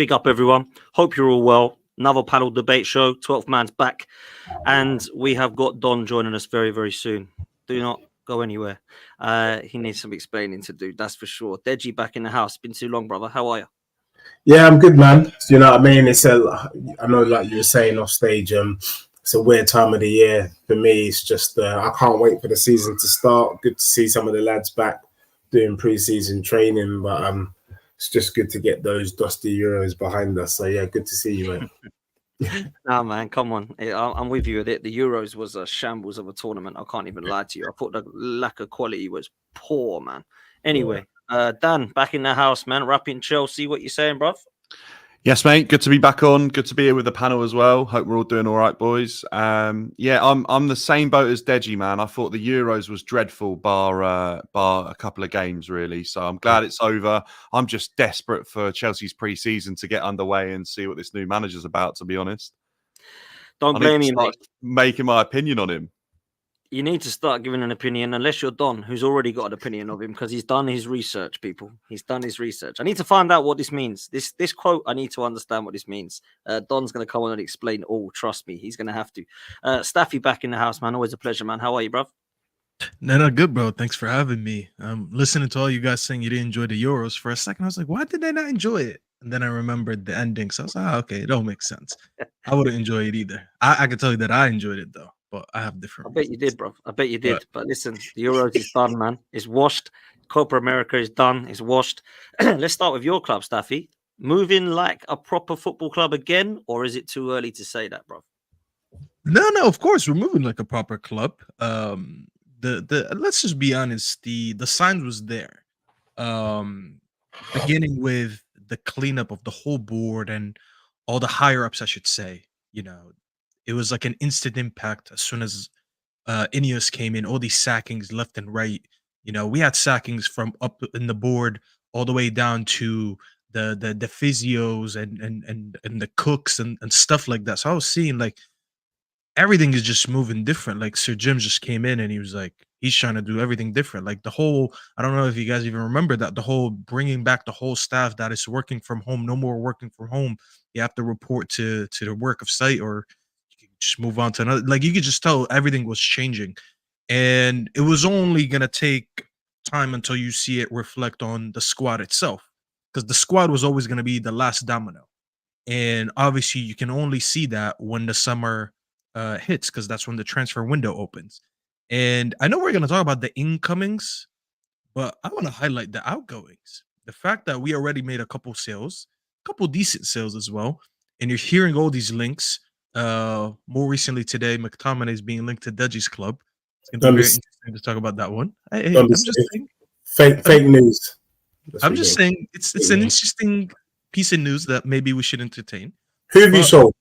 Big up, everyone. Hope you're all well. Another panel debate show. 12th man's back. And we have got Don joining us very, very soon. Do not go anywhere. He needs some explaining to do, that's for sure. Deji back in the house. Been too long, brother. How are you? Yeah, I'm good, man. You know what I mean? I know, like you were saying off stage, it's a weird time of the year. For me, it's just, I can't wait for the season to start. Good to see some of the lads back doing pre-season training, but it's just good to get those dusty Euros behind us. So, yeah, good to see you, mate. Nah, man, come on. I'm with you with it. The Euros was a shambles of a tournament. I can't even lie to you. I thought the lack of quality was poor, man. Anyway, Dan, back in the house, man. Rapping Chelsea. What you saying, bruv? Yes, mate. Good to be back on. Good to be here with the panel as well. Hope we're all doing all right, boys. Yeah, I'm the same boat as Deji, man. I thought the Euros was dreadful, bar a couple of games, really. So I'm glad it's over. I'm just desperate for Chelsea's pre-season to get underway and see what this new manager's about, to be honest. Don't blame him, mate. Making my opinion on him. You need to start giving an opinion, unless you're Don, who's already got an opinion of him, because he's done his research, people. He's done his research. I need to find out what this means. This quote, I need to understand what this means. Don's going to come on and explain all. Trust me, he's going to have to. Staffy back in the house, man. Always a pleasure, man. How are you, bruv? No, good, bro. Thanks for having me. Listening to all you guys saying you didn't enjoy the Euros for a second. I was like, why did they not enjoy it? And then I remembered the ending. So I was like, okay, it don't make sense. I wouldn't enjoy it either. I can tell you that I enjoyed it, though. But I have different. I bet you did, bro. I bet you did. But listen, the Euros is done, man. It's washed. Copa America is done. It's washed. Let's start with your club, Staffy. Moving like a proper football club again, or is it too early to say that, bro? No. Of course, we're moving like a proper club. Let's just be honest. The signs was there. Beginning with the cleanup of the whole board and all the higher ups, I should say. You know. It was like an instant impact as soon as Ineos came in, all these sackings left and right. You know, we had sackings from up in the board all the way down to the physios and the cooks and stuff like that. So I was seeing like everything is just moving different. Like Sir Jim just came in and he was like, he's trying to do everything different. Like the whole, I don't know if you guys even remember that, the whole bringing back the whole staff that is working from home, no more working from home. You have to report to the work of site or just move on to another. Like you could just tell everything was changing, and it was only gonna take time until you see it reflect on the squad itself, because the squad was always gonna be the last domino, and obviously you can only see that when the summer hits, because that's when the transfer window opens. And I know we're gonna talk about the incomings, but I want to highlight the outgoings. The fact that we already made a couple sales, a couple decent sales as well, and you're hearing all these links. More recently today, McTominay is being linked to Deji's club. It's going to be very interesting to talk about that one. I'm just saying, fake news. I'm just saying it's an interesting piece of news that maybe we should entertain. Who have you sold?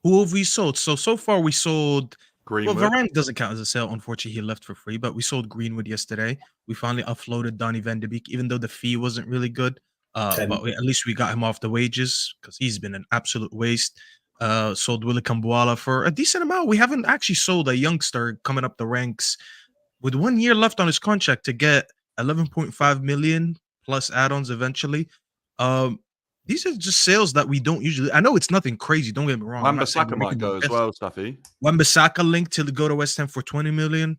Who have we sold? So far we sold Greenwood. Well, Varane doesn't count as a sale. Unfortunately, he left for free, but we sold Greenwood yesterday. We finally offloaded Donny van de Beek, even though the fee wasn't really good. But at least we got him off the wages because he's been an absolute waste. Sold Willy Kambuala for a decent amount. We haven't actually sold a youngster coming up the ranks with 1 year left on his contract to get 11.5 million plus add-ons eventually. These are just sales that we don't usually. I know it's nothing crazy. Don't get me wrong. Wan-Bissaka might go as well, Staffy. Wan-Bissaka linked to go to West Ham for 20 million.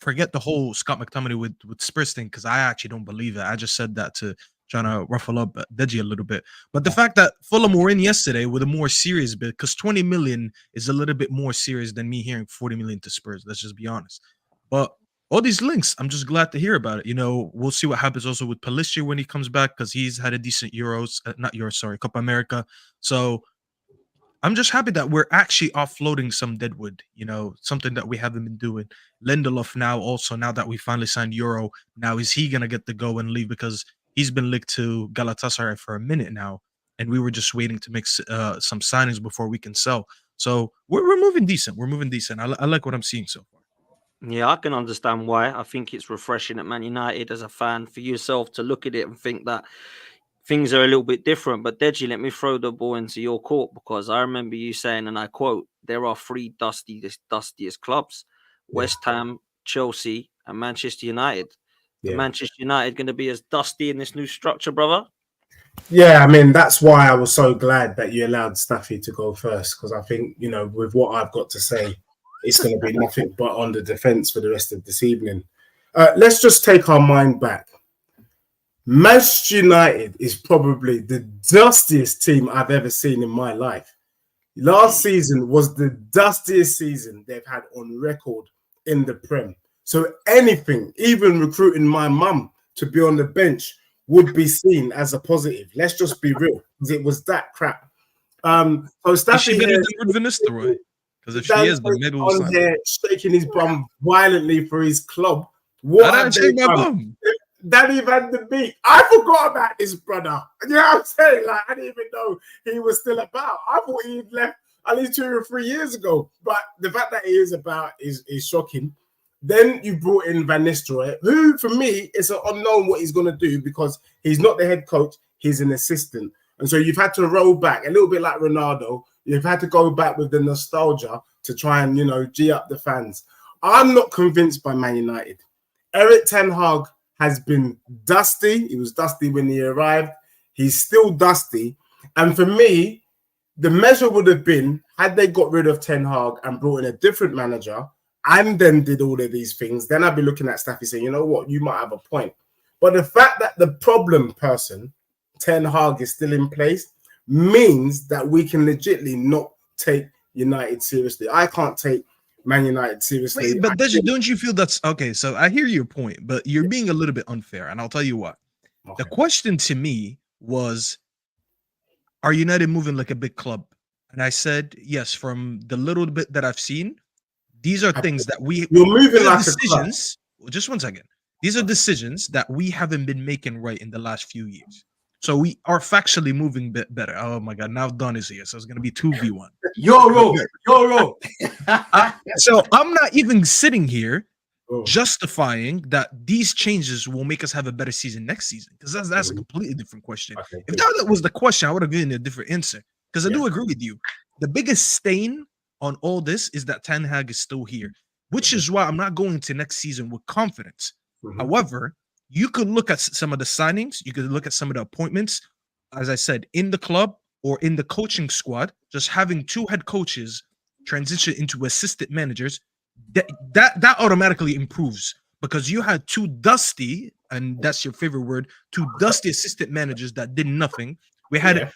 Forget the whole Scott McTominay with Spurs thing because I actually don't believe it. I just said that to trying to ruffle up Deji a little bit. But the fact that Fulham were in yesterday with a more serious bid, because 20 million is a little bit more serious than me hearing 40 million to Spurs. Let's just be honest. But all these links, I'm just glad to hear about it. You know, we'll see what happens also with Pulisic when he comes back because he's had a decent Copa America. So I'm just happy that we're actually offloading some deadwood, you know, something that we haven't been doing. Lindelof now also, now that we finally signed Yoro, now is he going to get to go and leave because he's been linked to Galatasaray for a minute now, and we were just waiting to make some signings before we can sell. So we're moving decent. We're moving decent. I like what I'm seeing so far. Yeah, I can understand why. I think it's refreshing at Man United as a fan for yourself to look at it and think that things are a little bit different. But Deji, let me throw the ball into your court because I remember you saying, and I quote, there are three dustiest clubs, West Ham, Chelsea, and Manchester United. Yeah. Manchester United going to be as dusty in this new structure, brother? Yeah, I mean, that's why I was so glad that you allowed Staffy to go first, because I think, with what I've got to say, it's going to be nothing but on the defence for the rest of this evening. Let's just take our mind back. Manchester United is probably the dustiest team I've ever seen in my life. Last season was the dustiest season they've had on record in the Prem. So anything, even recruiting my mum to be on the bench, would be seen as a positive. Let's just be real, because it was that crap. So Is Staffy she better here, than Van Nistelrooy? Because if she Dan is, then maybe we'll on sign. here shaking his bum violently for his club. I What didn't have shake they my done? bum. Danny Van de Beek. I forgot about this brother. You know what I'm saying? Like, I didn't even know he was still about. I thought he'd left at least 2 or 3 years ago. But the fact that he is about is shocking. Then you brought in Van Nistelrooy, who for me is an unknown what he's going to do, because he's not the head coach, he's an assistant. And so you've had to roll back a little bit like Ronaldo. You've had to go back with the nostalgia to try and, G up the fans. I'm not convinced by Man United. Eric Ten Hag has been dusty. He was dusty when he arrived. He's still dusty. And for me, the measure would have been, had they got rid of Ten Hag and brought in a different manager and then did all of these things, then I'd be looking at Staffy saying, you know what, you might have a point. But the fact that the problem person, Ten Hag, is still in place means that we can legitimately not take United seriously. I can't take Man United seriously. Wait, but don't you feel that's okay? So I hear your point, but you're being a little bit unfair, and I'll tell you what. Okay. The question to me was, are United moving like a big club? And I said, yes, from the little bit that I've seen, these are things that You're moving like decisions. Well, just one second. These are decisions that we haven't been making right in the last few years. So we are factually moving bit better. Oh my God, now Don is here. So it's going to be 2v1. Yoro. So I'm not even sitting here Oh. justifying that these changes will make us have a better season next season, because that's a completely different question. Okay. If that was the question, I would have given a different answer, because I do agree with you. The biggest stain on all this is that Ten Hag is still here, which is why I'm not going to next season with confidence. However, you could look at some of the signings, you could look at some of the appointments, as I said, in the club or in the coaching squad. Just having 2 head coaches transition into assistant managers, that automatically improves, because you had 2 dusty, and that's your favorite word, 2 dusty assistant managers that did nothing. We had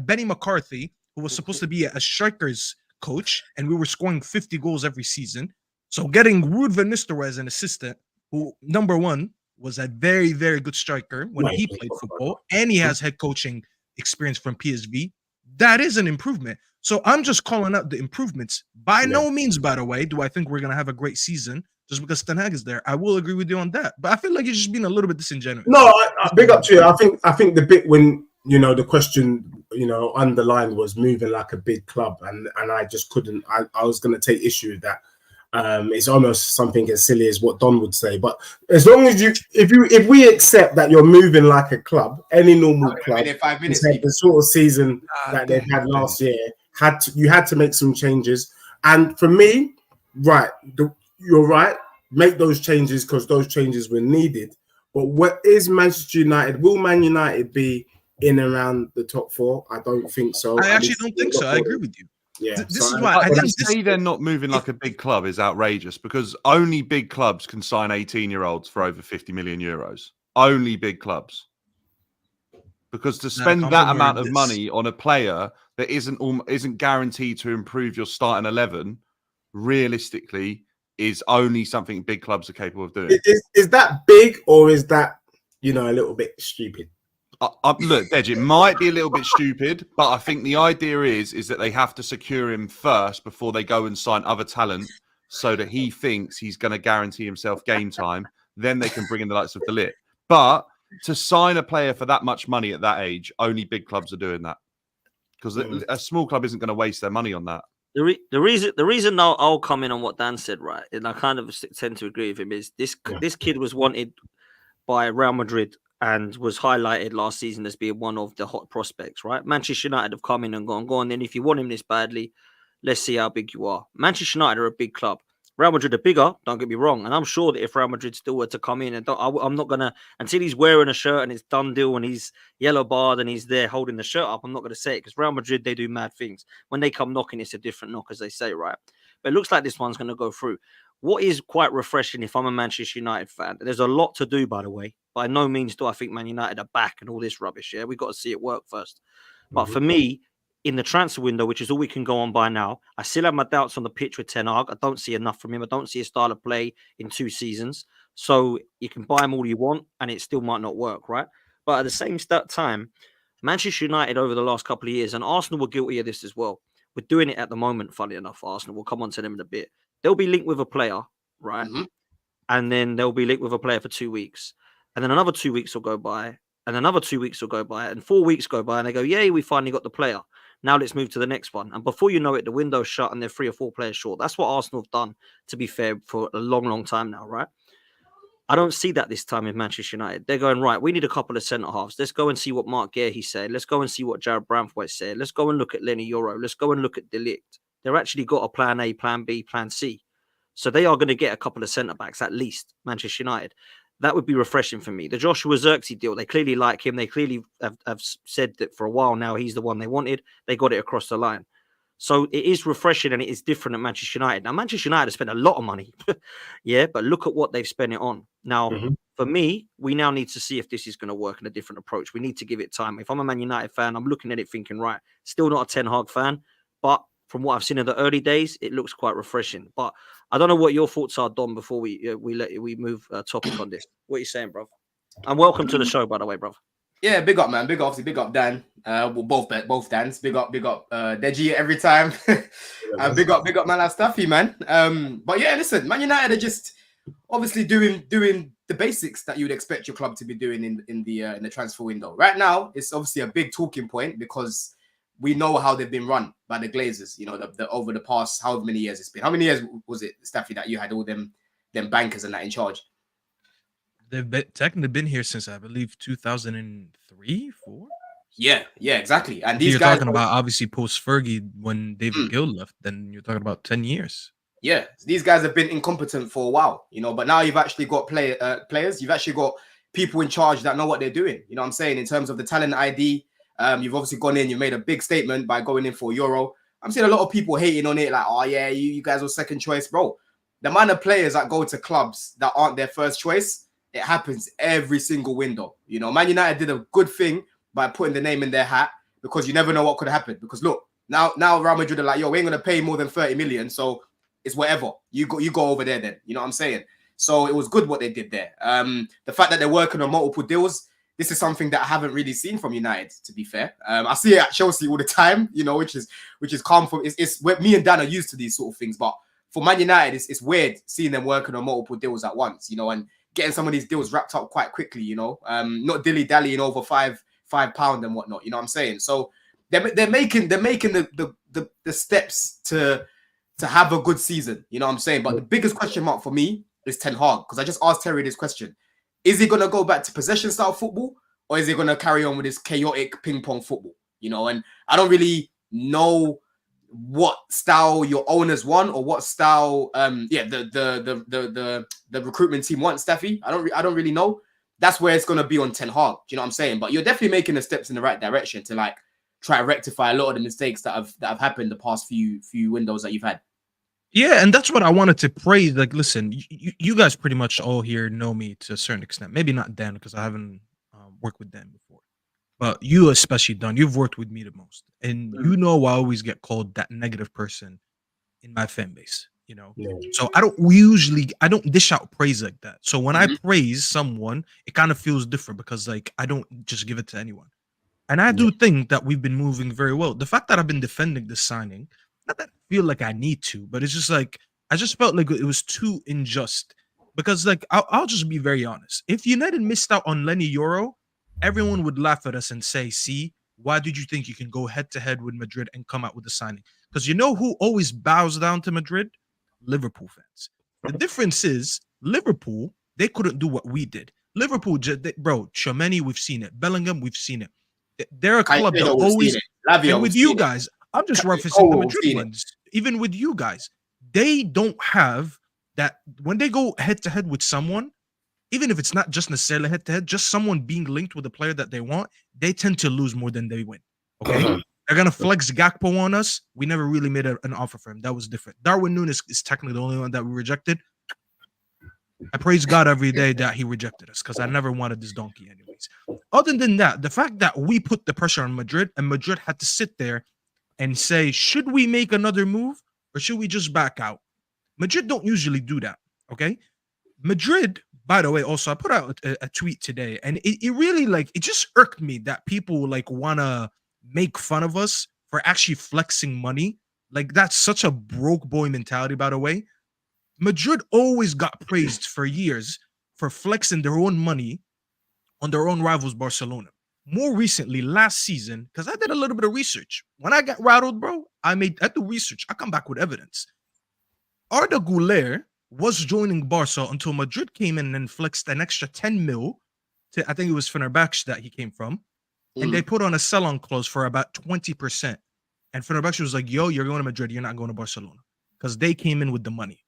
Benny McCarthy, who was supposed to be a strikers coach, and we were scoring 50 goals every season. So getting Ruud van Nistelrooy as an assistant, who, number one, was a very, very good striker when he played football, and he has head coaching experience from PSV, that is an improvement. So I'm just calling out the improvements. By no means, by the way, do I think we're going to have a great season just because Ten Hag is there. I will agree with you on that. But I feel like you're just being a little bit disingenuous. No, I big up to you. I think the bit when, the question, underlined was moving like a big club, and I just couldn't. I was going to take issue with that. It's almost something as silly as what Don would say. But as long as if we accept that you're moving like a club, any normal club, 5 minutes, the sort of season that they've had last year, you had to make some changes. And for me, right, you're right. Make those changes, because those changes were needed. But what is Manchester United? Will Man United be in around the top 4? I don't think so. I actually don't think so. I agree with you. Yeah, this is why I to think say they're not moving like a big club is outrageous, because only big clubs can sign 18-year-olds for over 50 million euros. Only big clubs. Because to spend that amount of money on a player that isn't guaranteed to improve your starting 11, realistically, is only something big clubs are capable of doing. Is that big, or is that, a little bit stupid? Look, Dej, it might be a little bit stupid, but I think the idea is that they have to secure him first before they go and sign other talent, so that he thinks he's going to guarantee himself game time. Then they can bring in the likes of De Ligt. But to sign a player for that much money at that age, only big clubs are doing that, because a small club isn't going to waste their money on that. The reason I'll come in on what Dan said, right, and I kind of tend to agree with him, is this kid was wanted by Real Madrid and was highlighted last season as being one of the hot prospects, right? Manchester United have come in and gone, then if you want him this badly, let's see how big you are. Manchester United are a big club. Real Madrid are bigger, don't get me wrong. And I'm sure that if Real Madrid still were to come in, and I'm not going to, until he's wearing a shirt and it's done deal and he's yellow barred and he's there holding the shirt up, I'm not going to say it, because Real Madrid, they do mad things. When they come knocking, it's a different knock, as they say, right? But it looks like this one's going to go through. What is quite refreshing, if I'm a Manchester United fan, there's a lot to do, by the way. By no means do I think Man United are back and all this rubbish. Yeah, we've got to see it work first. But for me, in the transfer window, which is all we can go on by now, I still have my doubts on the pitch with Ten Hag. I don't see enough from him. I don't see a style of play in 2 seasons. So you can buy him all you want, and it still might not work, right? But at the same time, Manchester United over the last couple of years, and Arsenal were guilty of this as well. We're doing it at the moment, funny enough, Arsenal. We'll come on to them in a bit. They'll be linked with a player, right? And then they'll be linked with a player for 2 weeks. And then another 2 weeks will go by, and another 2 weeks will go by, and 4 weeks go by, and they go, yay, we finally got the player. Now let's move to the next one. And before you know it, the window's shut and they're 3 or 4 players short. That's what Arsenal have done, to be fair, for a long, long time now, right? I don't see that this time in Manchester United. They're going, right, we need a couple of centre-halves. Let's go and see what Mark Guehi said. Let's go and see what Jared Branthwaite said. Let's go and look at Leny Yoro. Let's go and look at De Ligt. They're actually got a plan A, plan B, plan C. So they are going to get a couple of centre-backs, at least, Manchester United. That would be refreshing for me. The Joshua Zirkzee deal, they clearly like him. They clearly have said that for a while now he's the one they wanted. They got it across the line. So it is refreshing and it is different at Manchester United. Now, Manchester United have spent a lot of money. Yeah, but look at what they've spent it on. Now, for me, we now need to see if this is going to work in a different approach. We need to give it time. If I'm a Man United fan, I'm looking at it thinking, right, still not a Ten Hag fan, but from what I've seen in the early days, it looks quite refreshing. But I don't know what your thoughts are, Dom, before we move topic on this. What are you saying, bro? And welcome to the show, by the way, bro. Yeah, big up, man. Big up, obviously, big up Dan. Well, both Dans. Big up, Deji every time. And big up, man, like Staffy, man. But yeah, listen, Man United are just obviously doing the basics that you'd expect your club to be doing in the transfer window. Right now, it's obviously a big talking point because we know how they've been run by the Glazers. You know, the over the past however many years it's been. How many years was it, Staffy, that you had all them bankers and that in charge? They've technically been here since, I believe, 2003, 4. Yeah, exactly. And these you're guys talking about obviously post Fergie when David Gill left. Then you're talking about 10 years. Yeah, these guys have been incompetent for a while, you know. But now you've actually got players. You've actually got people in charge that know what they're doing. You know what I'm saying? In terms of the talent ID, you've obviously gone in. You've made a big statement by going in for Euro. I'm seeing a lot of people hating on it, like, oh yeah, you guys were second choice, bro. The amount of players that go to clubs that aren't their first choice, it happens every single window. You know, Man United did a good thing by putting the name in their hat because you never know what could happen. Because look, now Real Madrid are like, yo, we ain't gonna pay more than 30 million, so it's whatever. You go over there then. You know what I'm saying? So it was good what they did there. The fact that they're working on multiple deals, this is something that I haven't really seen from United, to be fair. I see it at Chelsea all the time, you know, which is calm for it's where me and Dan are used to these sort of things. But for Man United, it's weird seeing them working on multiple deals at once, you know, and getting some of these deals wrapped up quite quickly, you know, not dilly-dallying over £5 and whatnot, you know what I'm saying? So they're making the steps to have a good season, you know what I'm saying? But the biggest question mark for me is Ten Hag, because I just asked Terry this question. Is he going to go back to possession-style football, or is he going to carry on with this chaotic ping-pong football, you know? And I don't really know what style your owners want or what style the recruitment team wants, Staffy. I don't really know. That's where it's going to be on Ten Hag. Do you know what I'm saying? But you're definitely making the steps in the right direction to like try to rectify a lot of the mistakes that have happened the past few windows that you've had. Yeah, and that's what I wanted to praise. Like, listen, you guys pretty much all here know me to a certain extent. Maybe not Dan, because I haven't worked with Dan before. But you especially, Don, you've worked with me the most. And you know I always get called that negative person in my fan base, you know? Yeah. So I don't dish out praise like that. So when I praise someone, it kind of feels different because, like, I don't just give it to anyone. And I do think that we've been moving very well. The fact that I've been defending this signing, not that I feel like I need to, but it's just like, I just felt like it was too unjust. Because, like, I'll just be very honest. If United missed out on Leny Yoro, everyone would laugh at us and say, see, why did you think you can go head-to-head with Madrid and come out with the signing? Because you know who always bows down to Madrid? Liverpool fans. The difference is, Liverpool, they couldn't do what we did. Liverpool, bro, Tchouaméni, we've seen it. Bellingham, we've seen it. They're a club that always... And with you guys, I'm just referencing the Madrid ones. Even with you guys, they don't have that when they go head to head with someone, even if it's not just necessarily head to head, just someone being linked with a player that they want, they tend to lose more than they win. Okay. They're going to flex Gakpo on us. We never really made an offer for him. That was different. Darwin Núñez is technically the only one that we rejected. I praise God every day that he rejected us because I never wanted this donkey anyways. Other than that, the fact that we put the pressure on Madrid and Madrid had to sit there and say, should we make another move or should we just back out? Madrid don't usually do that, okay? Madrid, by the way, also, I put out a tweet today and it really, like, it just irked me that people, like, want to make fun of us for actually flexing money. Like, that's such a broke boy mentality, by the way. Madrid always got praised for years for flexing their own money on their own rivals, Barcelona. More recently, last season, because I did a little bit of research. When I got rattled, bro, I do research. I come back with evidence. Arda Güler was joining Barca until Madrid came in and flexed an extra 10 mil to, I think it was Fenerbahce that he came from. And they put on a sell-on clause for about 20%. And Fenerbahce was like, yo, you're going to Madrid. You're not going to Barcelona. Because they came in with the money.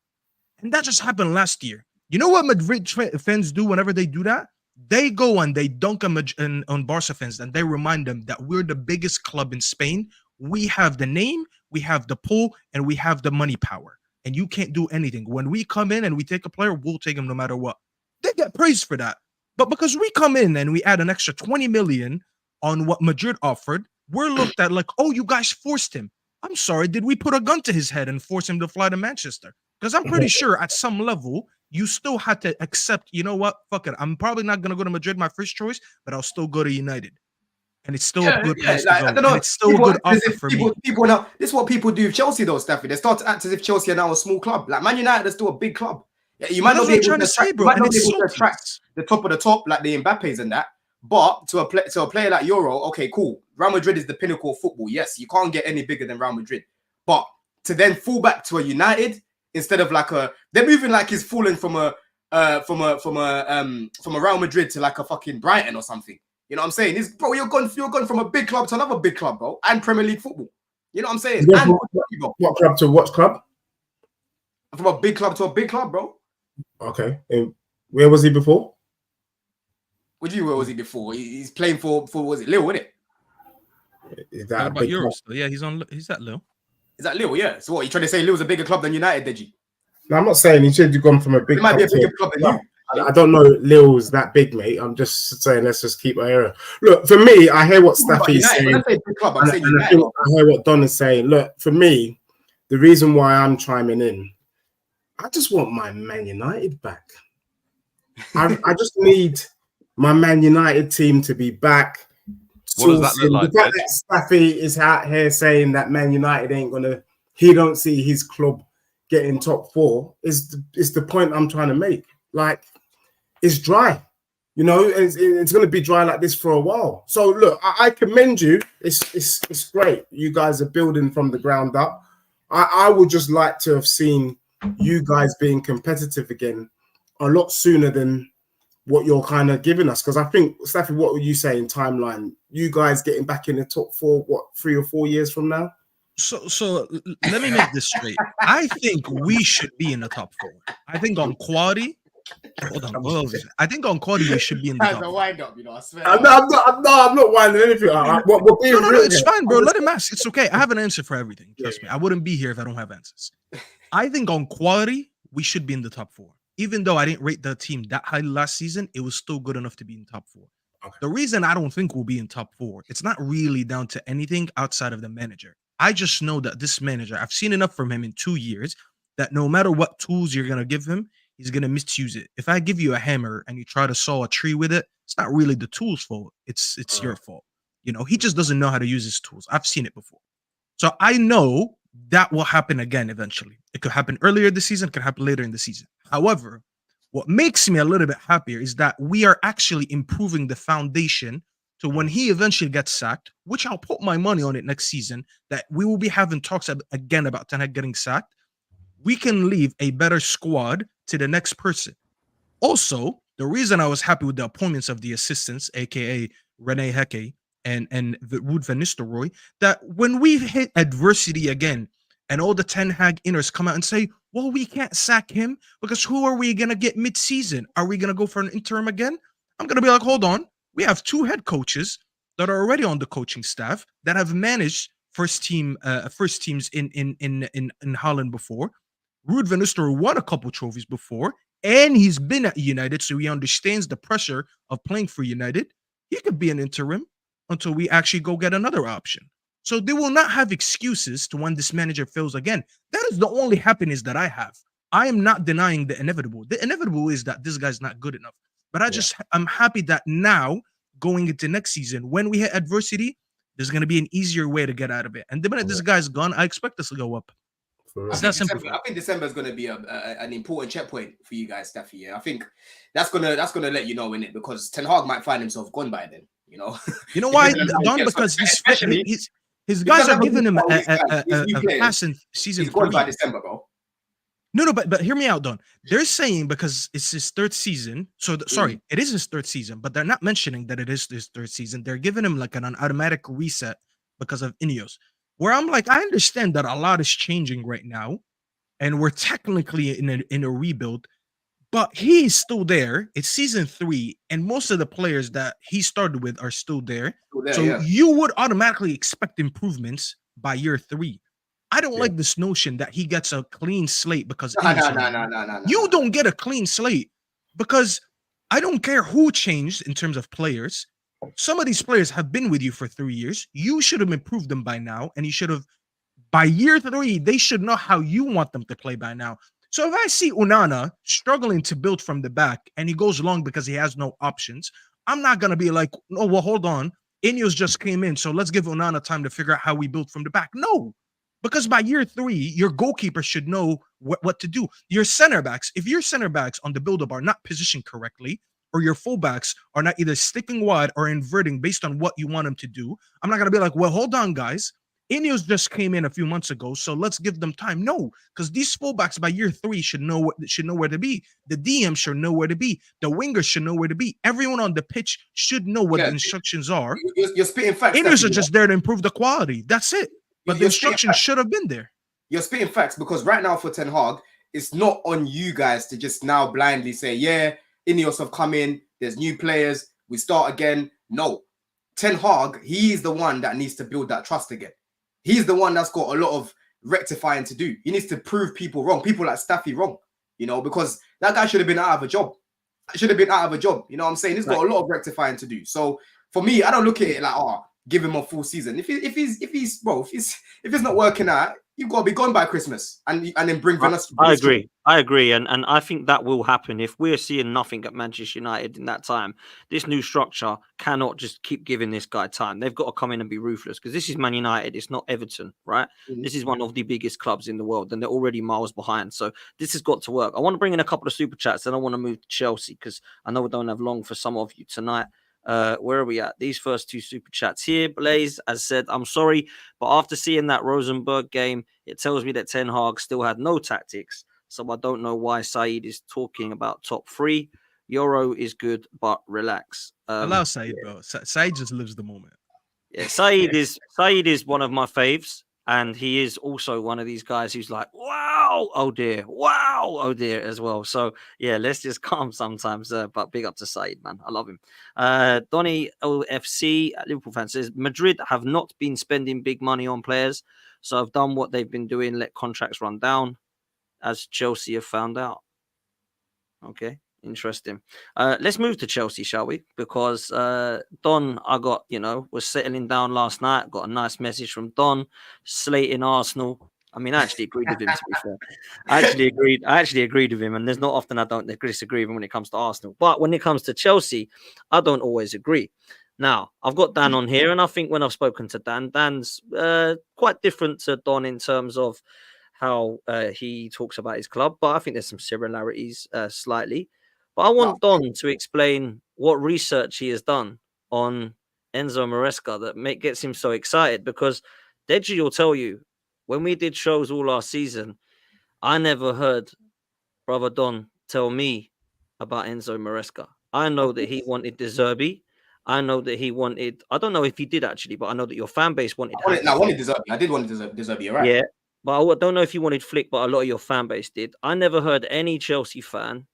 And that just happened last year. You know what Madrid fans do whenever they do that? They go and they dunk on Barca fans and they remind them that we're the biggest club in Spain. We have the name, we have the pull, and we have the money power. And you can't do anything. When we come in and we take a player, we'll take him no matter what. They get praised for that. But because we come in and we add an extra 20 million on what Madrid offered, we're looked at like, oh, you guys forced him. I'm sorry, did we put a gun to his head and force him to fly to Manchester? Because I'm pretty sure at some level, you still had to accept, you know what, fuck it. I'm probably not going to go to Madrid, my first choice, but I'll still go to United. And it's still a good place to go. I don't know. And it's still a good offer for me. People now, this is what people do with Chelsea, though, Staffy. They start to act as if Chelsea are now a small club. Like Man United is still a big club. Yeah, you might not be able to attract the top of the top, like the Mbappes and that. But to a player like Euro, okay, cool. Real Madrid is the pinnacle of football. Yes, you can't get any bigger than Real Madrid. But to then fall back to a United instead of like they're moving like he's falling from a Real Madrid to like a fucking Brighton or something. You know what I'm saying? Bro, you're gone from a big club to another big club, bro, and Premier League football. You know what I'm saying? What club to what club? From a big club to a big club, bro. Okay. And where was he before? Where was he before? He's playing for was it Lille, wasn't it? Is that about Euros? Yeah, he's at Lille. Is that Lille? Yeah. So what? You trying to say Lille's a bigger club than United, did you? No, I'm not saying he should have gone from a big. It might be a bigger club than you. I don't know Lille's that big, mate. I'm just saying let's just keep our area. Look, for me, I hear what Staffy is saying. I hear what Don is saying. Look, for me, the reason why I'm chiming in, I just want my Man United back. I just need my Man United team to be back. What does that look like? The fact that Staffy is out here saying that Man United ain't gonna, he don't see his club getting top four is the point I'm trying to make. Like, it's dry, you know. It's going to be dry like this for a while. So look, I commend you. It's great. You guys are building from the ground up. I would just like to have seen you guys being competitive again a lot sooner than what you're kind of giving us. Because I think, Staffy, what were you saying? Timeline? You guys getting back in the top four? What, 3 or 4 years from now? So let me make this straight. I think we should be in the top four. I think on quality. Hold on. I think on quality we should be in the top. That's a wind up, you know. I swear. I'm not winding anything. No, it's fine, bro. Let him ask. It's okay. I have an answer for everything. Trust me. I wouldn't be here if I don't have answers. I think on quality we should be in the top four. Even though I didn't rate the team that high last season, it was still good enough to be in top four. Okay. The reason I don't think we'll be in top four, it's not really down to anything outside of the manager. I just know that this manager, I've seen enough from him in 2 years that no matter what tools you're going to give him, he's going to misuse it. If I give you a hammer and you try to saw a tree with it, it's not really the tool's fault. It's your fault. You know, he just doesn't know how to use his tools. I've seen it before. So I know that will happen again eventually. It could happen earlier this season, it could happen later in the season. However, what makes me a little bit happier is that we are actually improving the foundation to when he eventually gets sacked, which I'll put my money on it next season, that we will be having talks again about Ten Hag getting sacked. We can leave a better squad to the next person. Also, the reason I was happy with the appointments of the assistants, aka Rene Hecke and Wood van Nistelrooy, that when we hit adversity again and all the Ten Hag inners come out and say, well, we can't sack him because who are we going to get mid-season? Are we going to go for an interim again? I'm going to be like, hold on. We have 2 head coaches that are already on the coaching staff that have managed first teams in Holland before. Ruud van Nistelrooy won a couple trophies before, and he's been at United, so he understands the pressure of playing for United. He could be an interim until we actually go get another option. So they will not have excuses to when this manager fails again. That is the only happiness that I have. I am not denying the inevitable. The inevitable is that this guy's not good enough. But I'm happy that now, going into next season, when we hit adversity, there's going to be an easier way to get out of it. And the minute this guy's gone, I expect us to go up. I think December is going to be an important checkpoint for you guys, Staffy. Yeah, I think that's gonna let you know, innit? Because Ten Hag might find himself gone by then. You know why, Don? Because his guys are giving him a pass in season 3. He's gone by December, bro. No, but hear me out, Don. They're saying because it's his 3rd season. So sorry, it is his 3rd season, but they're not mentioning that it is his 3rd season. They're giving him like an automatic reset because of Ineos. Where I'm like, I understand that a lot is changing right now, and we're technically in a rebuild, but he's still there. It's season 3, and most of the players that he started with are still there. You would automatically expect improvements by year 3. I don't like this notion that he gets a clean slate because no. You don't get a clean slate because I don't care who changed in terms of players. Some of these players have been with you for 3 years. You should have improved them by now, and you should have, by year 3, they should know how you want them to play by now. So if I see Onana struggling to build from the back and he goes long because he has no options, I'm not going to be like, oh, well, hold on. Ineos just came in, so let's give Onana time to figure out how we build from the back. No, because by year 3, your goalkeeper should know what to do. Your center backs, if your center backs on the build-up are not positioned correctly, or your fullbacks are not either sticking wide or inverting based on what you want them to do, I'm not going to be like, well, hold on, guys. Ineos just came in a few months ago, so let's give them time. No, because these fullbacks by year 3 should know where to be. The DM should know where to be. The wingers should know where to be. Everyone on the pitch should know what the instructions are. You're spitting facts. Ineos are just there to improve the quality. That's it. But the instructions should have been there. You're spitting facts because right now for Ten Hag, it's not on you guys to just now blindly say, yeah, Ineos have come in, there's new players, we start again. No. Ten Hag, he's the one that needs to build that trust again. He's the one that's got a lot of rectifying to do. He needs to prove people wrong, people like Staffy wrong, because that guy should have been out of a job. You know what I'm saying? He's got a lot of rectifying to do. So for me, I don't look at it like, give him a full season. If it's not working out, you've got to be gone by Christmas and then bring Venice. I agree, and I think that will happen if we're seeing nothing at Manchester United in that time. This new structure cannot just keep giving this guy time. They've got to come in and be ruthless because this is Man United. It's not Everton, right? Mm-hmm. This is one of the biggest clubs in the world, and they're already miles behind. So this has got to work. I want to bring in a couple of super chats, and I want to move to Chelsea because I know we don't have long for some of you tonight. Where are we at? These first 2 super chats here. Blaze, as said, I'm sorry, but after seeing that Rosenborg game, it tells me that Ten Hag still had no tactics. So I don't know why Saeed is talking about top 3. Yoro is good, but relax. Allow Saeed, bro. Saeed just lives the moment. Yeah, Saeed is one of my faves. And he is also one of these guys who's like, wow, oh dear, wow, oh dear, as well. So, yeah, let's just calm sometimes. But big up to Saeed, man. I love him. Donny LFC, Liverpool fan, says, Madrid have not been spending big money on players. So I've done what they've been doing, let contracts run down, as Chelsea have found out. Okay. Interesting. Let's move to Chelsea, shall we? Because Don, I got, was settling down last night. Got a nice message from Don, slating Arsenal. I mean, I actually agreed with him, to be fair. I actually agreed with him. And there's not often I don't disagree with him when it comes to Arsenal. But when it comes to Chelsea, I don't always agree. Now, I've got Dan on here. And I think when I've spoken to Dan, Dan's quite different to Don in terms of how he talks about his club. But I think there's some similarities slightly. But I want Don to explain what research he has done on Enzo Maresca that gets him so excited, because Deji will tell you, when we did shows all last season, I never heard Brother Don tell me about Enzo Maresca. I know that he wanted De Zerbi. I know that he wanted, I don't know if he did actually, but I know that your fan base wanted. I wanted De Zerbi. I did want De Zerbi, you're right. Yeah. But I don't know if you wanted Flick, but a lot of your fan base did. I never heard any Chelsea fan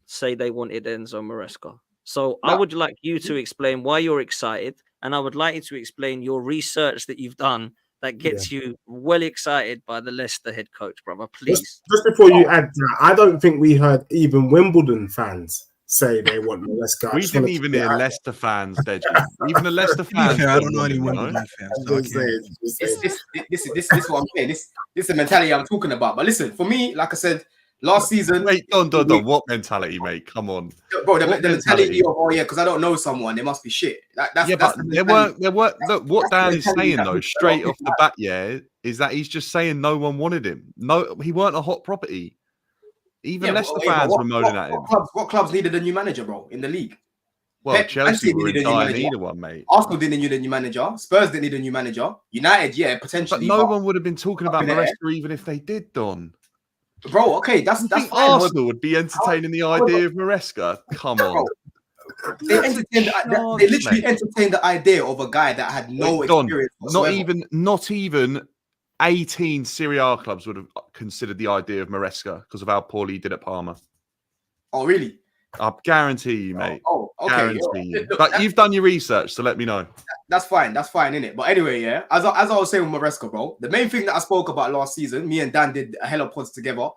say they wanted Enzo Maresca. So I No. would like you to explain why you're excited, and I would like you to explain your research that you've done that gets you well excited by the Leicester head coach, brother. Please. Just before you add that, I don't think we heard even Wimbledon fans say they want Maresca. We didn't even hear Leicester fans, Deji. Even the Leicester fans. I don't know any Wimbledon fans. So I can't. This is what I'm saying. This is the mentality I'm talking about. But listen, for me, like I said, last season. Wait, don't. What mentality, mate? Come on, bro. The mentality of because I don't know someone, they must be shit. But there weren't. Look, what Dan is saying though, straight off the bat, is that he's just saying no one wanted him. No, he weren't a hot property. Even Leicester fans were moaning at him. What clubs needed a new manager, bro, in the league? Well, Chelsea were in dire need of one, mate. Arsenal didn't need a new manager. Spurs didn't need a new manager. United, potentially. But no one would have been talking about Maresca even if they did, Don. Bro, okay, that's fine. Arsenal would be entertaining the idea of Maresca. Come on. They literally entertained the idea of a guy that had no experience whatsoever. Not even 18 Serie A clubs would have considered the idea of Maresca because of how poorly he did at Parma. Oh, really? I guarantee you, mate. Oh, okay. Guarantee you. But you've done your research, so let me know. That's fine, innit? But anyway, as I was saying with Maresca, bro, the main thing that I spoke about last season, me and Dan did a hell of pods together.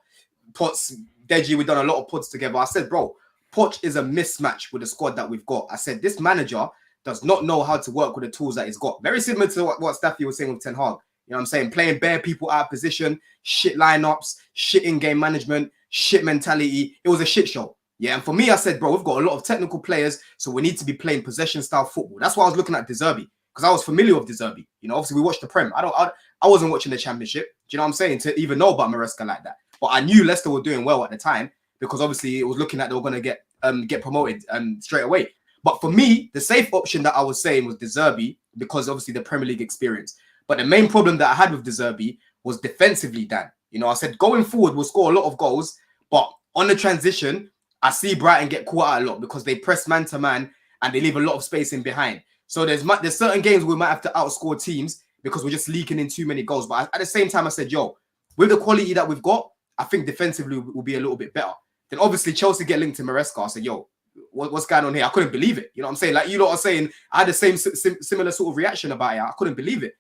Deji, we've done a lot of pods together. I said, bro, Poch is a mismatch with the squad that we've got. I said, this manager does not know how to work with the tools that he's got. Very similar to what Staffy was saying with Ten Hag. You know what I'm saying? Playing bare people out of position, shit lineups, shit in-game management, shit mentality. It was a shit show. Yeah, and for me, I said, bro, we've got a lot of technical players, so we need to be playing possession-style football. That's why I was looking at De Zerbi, because I was familiar with De Zerbi. You know, obviously, we watched the Prem. I wasn't watching the Championship. Do you know what I'm saying? To even know about Maresca like that. But I knew Leicester were doing well at the time, because obviously, it was looking like they were going to get promoted straight away. But for me, the safe option that I was saying was De Zerbi, because obviously the Premier League experience. But the main problem that I had with De Zerbi was defensively, Dan. You know, I said going forward, we'll score a lot of goals, but on the transition, I see Brighton get caught out a lot because they press man to man and they leave a lot of space in behind. So there's certain games we might have to outscore teams because we're just leaking in too many goals. But at the same time, I said, yo, with the quality that we've got, I think defensively will be a little bit better. Then obviously Chelsea get linked to Maresca. I said, yo, what's going on here? I couldn't believe it. You know what I'm saying? Like you lot are saying, I had the same similar sort of reaction about it. I couldn't believe it.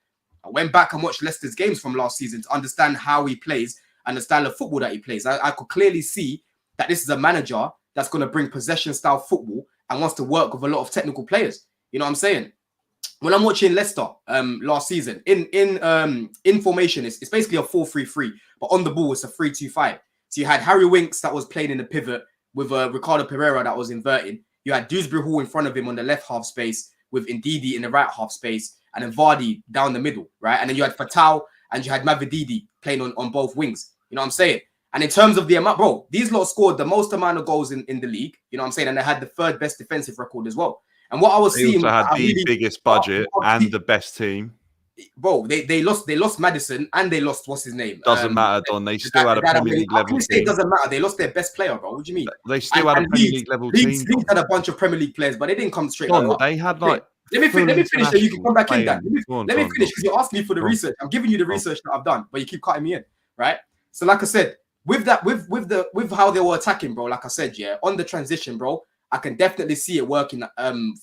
I went back and watched Leicester's games from last season to understand how he plays and the style of football that he plays. I could clearly see that this is a manager that's going to bring possession-style football and wants to work with a lot of technical players. You know what I'm saying? When I'm watching Leicester last season, in formation, it's basically a 4-3-3, but on the ball, it's a 3-2-5. So you had Harry Winks that was playing in the pivot with Ricardo Pereira that was inverting. You had Dewsbury Hall in front of him on the left half space with Ndidi in the right half space and then Vardy down the middle, right? And then you had Fatal and you had Mavididi playing on both wings. You know what I'm saying? And in terms of the amount, bro, these lot scored the most amount of goals in the league. You know what I'm saying? And they had the third best defensive record as well. And what I was seeing, also had the biggest budget and the best team. Bro, they lost Maddison and they lost what's his name? Doesn't matter, Don. They still had a Premier League level team. It doesn't matter. They lost their best player, bro. What do you mean? They still had a Premier League level team. Leeds had a bunch of Premier League players, but they didn't come straight. Don, they had like. Let me finish, so you can come back in. Let me finish because you're asking me for the research. I'm giving you the research that I've done, but you keep cutting me in, right? So, like I said, with how they were attacking, bro. Like I said, yeah, on the transition, bro, I can definitely see it working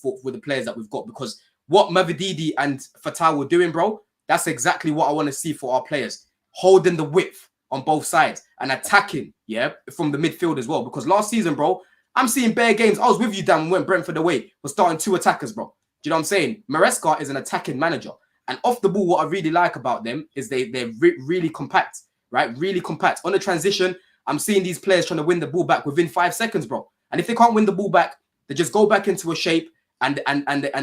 for the players that we've got because what Mavididi and Fatal were doing, bro, that's exactly what I want to see for our players, holding the width on both sides and attacking, yeah, from the midfield as well. Because last season, bro, I'm seeing bare games. I was with you, Dan, when Brentford away was starting 2 attackers, bro. Do you know what I'm saying? Maresca is an attacking manager. And off the ball, what I really like about them is they're really compact, right? Really compact. On the transition, I'm seeing these players trying to win the ball back within 5 seconds, bro. And if they can't win the ball back, they just go back into a shape and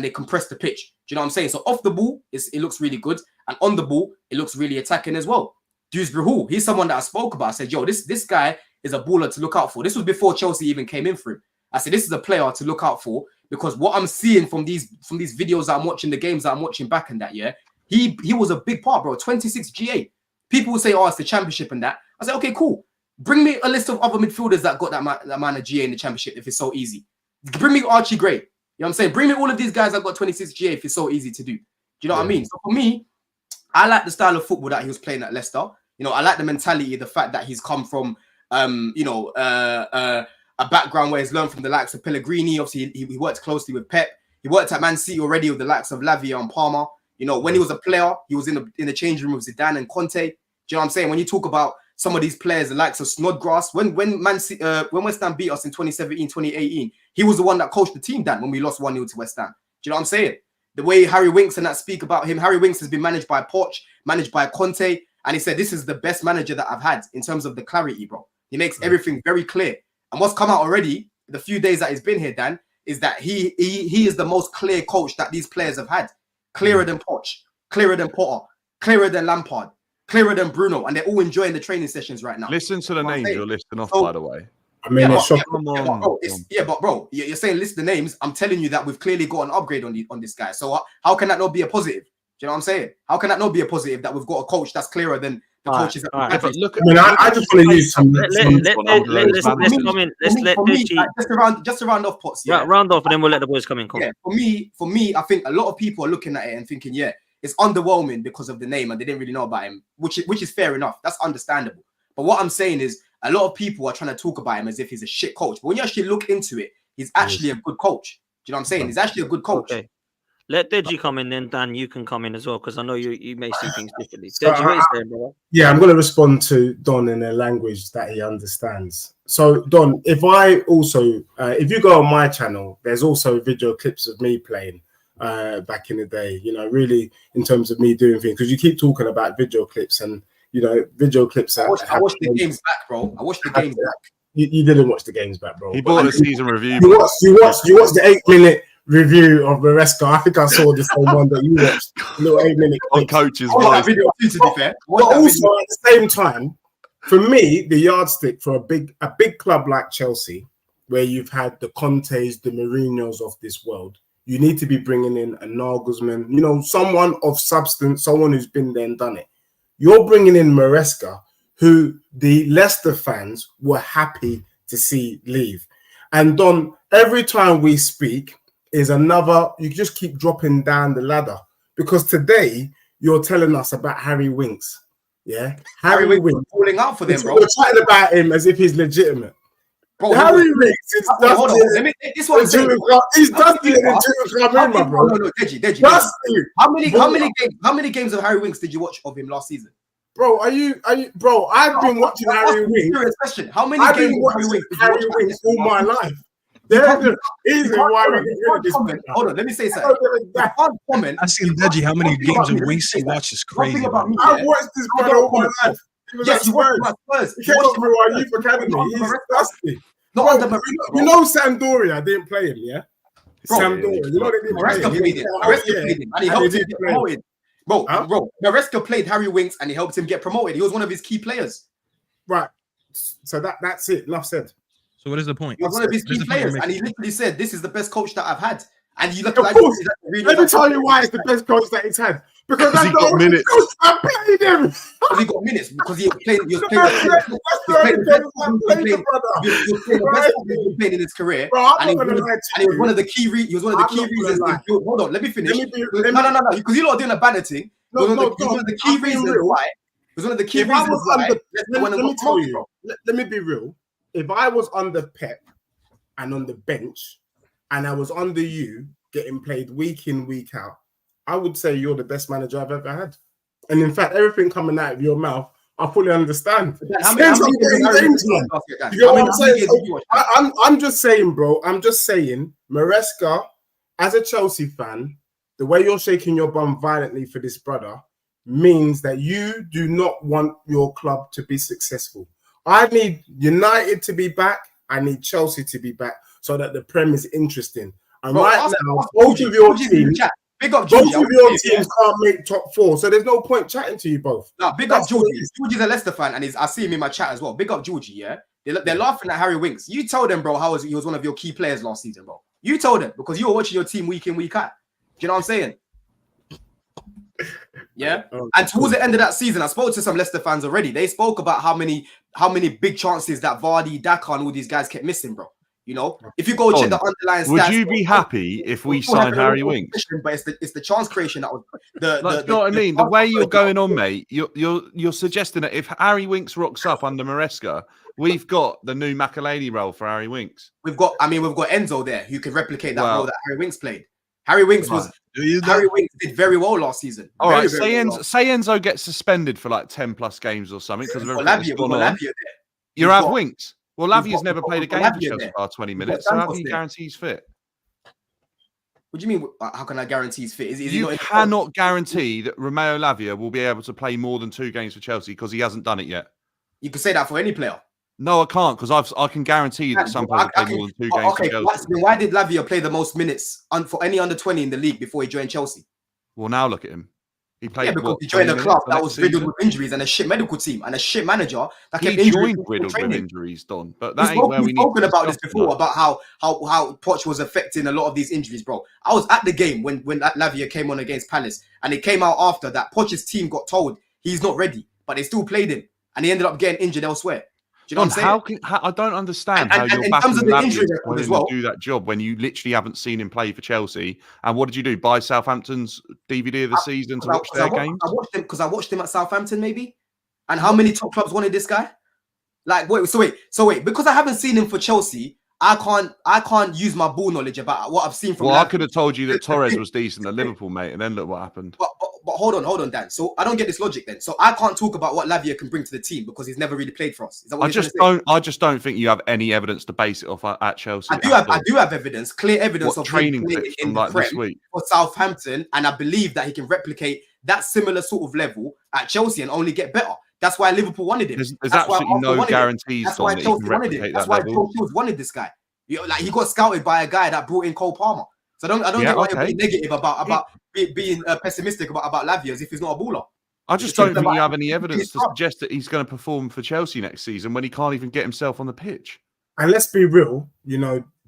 they compress the pitch. Do you know what I'm saying? So off the ball, it looks really good. And on the ball, it looks really attacking as well. Dewsbury Hall, he's someone that I spoke about. I said, yo, this guy is a baller to look out for. This was before Chelsea even came in for him. I said, this is a player to look out for because what I'm seeing from these videos that I'm watching, the games that I'm watching back in that year, he was a big part, bro. 26 GA. People will say, oh, it's the Championship and that. I said, okay, cool. Bring me a list of other midfielders that got that amount of GA in the Championship if it's so easy. Bring me Archie Gray. You know what I'm saying? Bring me all of these guys that got 26 GA if it's so easy to do. Do you know what I mean? So for me, I like the style of football that he was playing at Leicester. You know, I like the mentality, the fact that he's come from, a background where he's learned from the likes of Pellegrini. Obviously, he worked closely with Pep. He worked at Man City already with the likes of Lavia and Palmer. You know, when he was a player, he was in the changing room with Zidane and Conte. Do you know what I'm saying? When you talk about some of these players, the likes of Snodgrass, when West Ham beat us in 2017, 2018, he was the one that coached the team, Dan, when we lost 1-0 to West Ham. Do you know what I'm saying? The way Harry Winks and that speak about him, Harry Winks has been managed by Poch, managed by Conte, and he said, this is the best manager that I've had in terms of the clarity, bro. He makes everything very clear. And what's come out already, the few days that he's been here, Dan, is that he is the most clear coach that these players have had. Clearer than Poch, clearer than Potter, clearer than Lampard, clearer than Bruno, and they're all enjoying the training sessions right now. Listen to the names you're listing off, by the way. I mean, but bro, you're saying list the names. I'm telling you that we've clearly got an upgrade on this guy. So how can that not be a positive? Do you know what I'm saying? How can that not be a positive that we've got a coach that's clearer than the coaches that we've had? Look, I just want to use some. Just to round off, Potts. Yeah, round off, and then we'll let the boys come in. Yeah, for me, I think a lot of people are looking at it and thinking, yeah, it's underwhelming because of the name and they didn't really know about him, which is fair enough. That's understandable. But what I'm saying is, a lot of people are trying to talk about him as if he's a shit coach. But when you actually look into it, he's actually a good coach. Do you know what I'm saying? He's actually a good coach. Okay. Let Deji come in, then Dan, you can come in as well, because I know you may see things differently. Deji, what are you saying, brother? Yeah, I'm going to respond to Don in a language that he understands. So, Don, if you go on my channel, there's also video clips of me playing back in the day, you know, really in terms of me doing things, because you keep talking about video clips and, you know, video clips. I watched the games back, bro. I watched the games back. You didn't watch the games back, bro. He bought a season review. You watched the 8-minute review of Maresca. I think I saw the same one that you watched. Little 8-minute on coaches. Video too, to be fair. But also at the same time, for me, the yardstick for a big club like Chelsea, where you've had the Contes, the Mourinhos of this world, you need to be bringing in a Nagelsmann, you know, someone of substance, someone who's been there and done it. You're bringing in Maresca, who the Leicester fans were happy to see leave. And Don, every time we speak is another, you just keep dropping down the ladder. Because today, you're telling us about Harry Winks. Yeah? Harry Winks falling out for them, bro. We're talking about him as if he's legitimate. Bro, Harry Winks is dusty. He's dusty in the Cameroon, bro. No, Deji. How many games of Harry Winks did you watch of him last season? Bro, bro, I've been watching Harry Winks. Serious question. How many I've games been watching Harry Winks all my life. Hold on, let me say something. I've seen Deji how many games of Winks he watches. Crazy. I've watched this brother all my life. Yes, you watched my Spurs. He came up through our youth academy. He's dusty. Bro, you know Sampdoria didn't play him, yeah? Sampdoria. You know they didn't play him. Maresca played him, and he helped him get promoted. Bro, Maresca played Harry Winks, and he helped him get promoted. He was one of his key players. Right. So that's it. Enough said. So what is the point? He was one of his key players, and he literally said, "This is the best coach that I've had." And you look at let me tell you why it's the best coach that he's had. Because he got minutes. I played him. Because he got minutes. Because he was playing in his career. And he was one of the key reasons. Hold on, let me finish. No. Because you're not doing a banner thing. He was one of the key reasons why. It was one of the key reasons why. Let me be real. If I was under Pep and on the bench, and I was under you getting played week in, week out, I would say you're the best manager I've ever had. And in fact, everything coming out of your mouth, I fully understand. I'm just saying, bro. I'm just saying, Maresca, as a Chelsea fan, the way you're shaking your bum violently for this brother means that you do not want your club to be successful. I need United to be back. I need Chelsea to be back so that the Prem is interesting. And bro, right now, both of your teams can't make top 4, so there's no point chatting to you both. No, big up Georgie. Georgie's a Leicester fan, and I see him in my chat as well. Big up Georgie, yeah? They're laughing at Harry Winks. You told them, bro, he was one of your key players last season, bro. You told them, because you were watching your team week in, week out. Do you know what I'm saying? Yeah. And towards the end of that season, I spoke to some Leicester fans already. They spoke about how many big chances that Vardy, Daka, and all these guys kept missing, bro. You know, if you go check the underlying would stats, you be happy if we sign Harry Winks? But it's the chance creation that was the. You know what I mean? The way you're going on, mate, you're suggesting that if Harry Winks rocks up under Maresca, we've got the new Makaleli role for Harry Winks. We've got Enzo there who can replicate that role that Harry Winks played. Harry Winks did very well last season. All right, say Enzo gets suspended for like 10 plus games or something because of everything that's gone on. You have Winks. Well, Lavia's never played a game for Chelsea for 20 minutes, so how can you guarantee he's fit? What do you mean? How can I guarantee he's fit? You cannot guarantee that Romeo Lavia will be able to play more than 2 games for Chelsea because he hasn't done it yet. You can say that for any player. No, I can't because I can guarantee you that some players play more than 2 games for Chelsea. Then why did Lavia play the most minutes for any under 20 in the league before he joined Chelsea? Well, now look at him. He played because he joined a club that was riddled with injuries and a shit medical team and a shit manager that kept joined riddled with injuries, Don. But that ain't where we need to spoken about this before about how Poch was affecting a lot of these injuries, bro. I was at the game when Lavia came on against Palace, and it came out after that Poch's team got told he's not ready, but they still played him, and he ended up getting injured elsewhere. Do you know what I'm saying? I don't understand how you're backing Lavia to do that job when you literally haven't seen him play for Chelsea. And what did you do? Buy Southampton's DVD of the season to watch their games? I watched him at Southampton, maybe. And how many top clubs wanted this guy? Like, wait. Because I haven't seen him for Chelsea, I can't use my ball knowledge about what I've seen from. Well, I could have told you that Torres was decent at Liverpool, mate, and then look what happened. But hold on, Dan. So I don't get this logic then. So I can't talk about what Lavia can bring to the team because he's never really played for us. Is that what I just don't think you have any evidence to base it off at Chelsea. I do have evidence, clear evidence of training clips in like the this week for Southampton, and I believe that he can replicate that similar sort of level at Chelsea and only get better. That's why Liverpool wanted him. There's absolutely no guarantees. That's why Chelsea wanted him. That's why Chelsea wanted this guy. Like he got scouted by a guy that brought in Cole Palmer. So I don't get why you're being negative about being pessimistic about Lavia as if he's not a baller. I just don't think you have any evidence to suggest that he's going to perform for Chelsea next season when he can't even get himself on the pitch. And let's be real,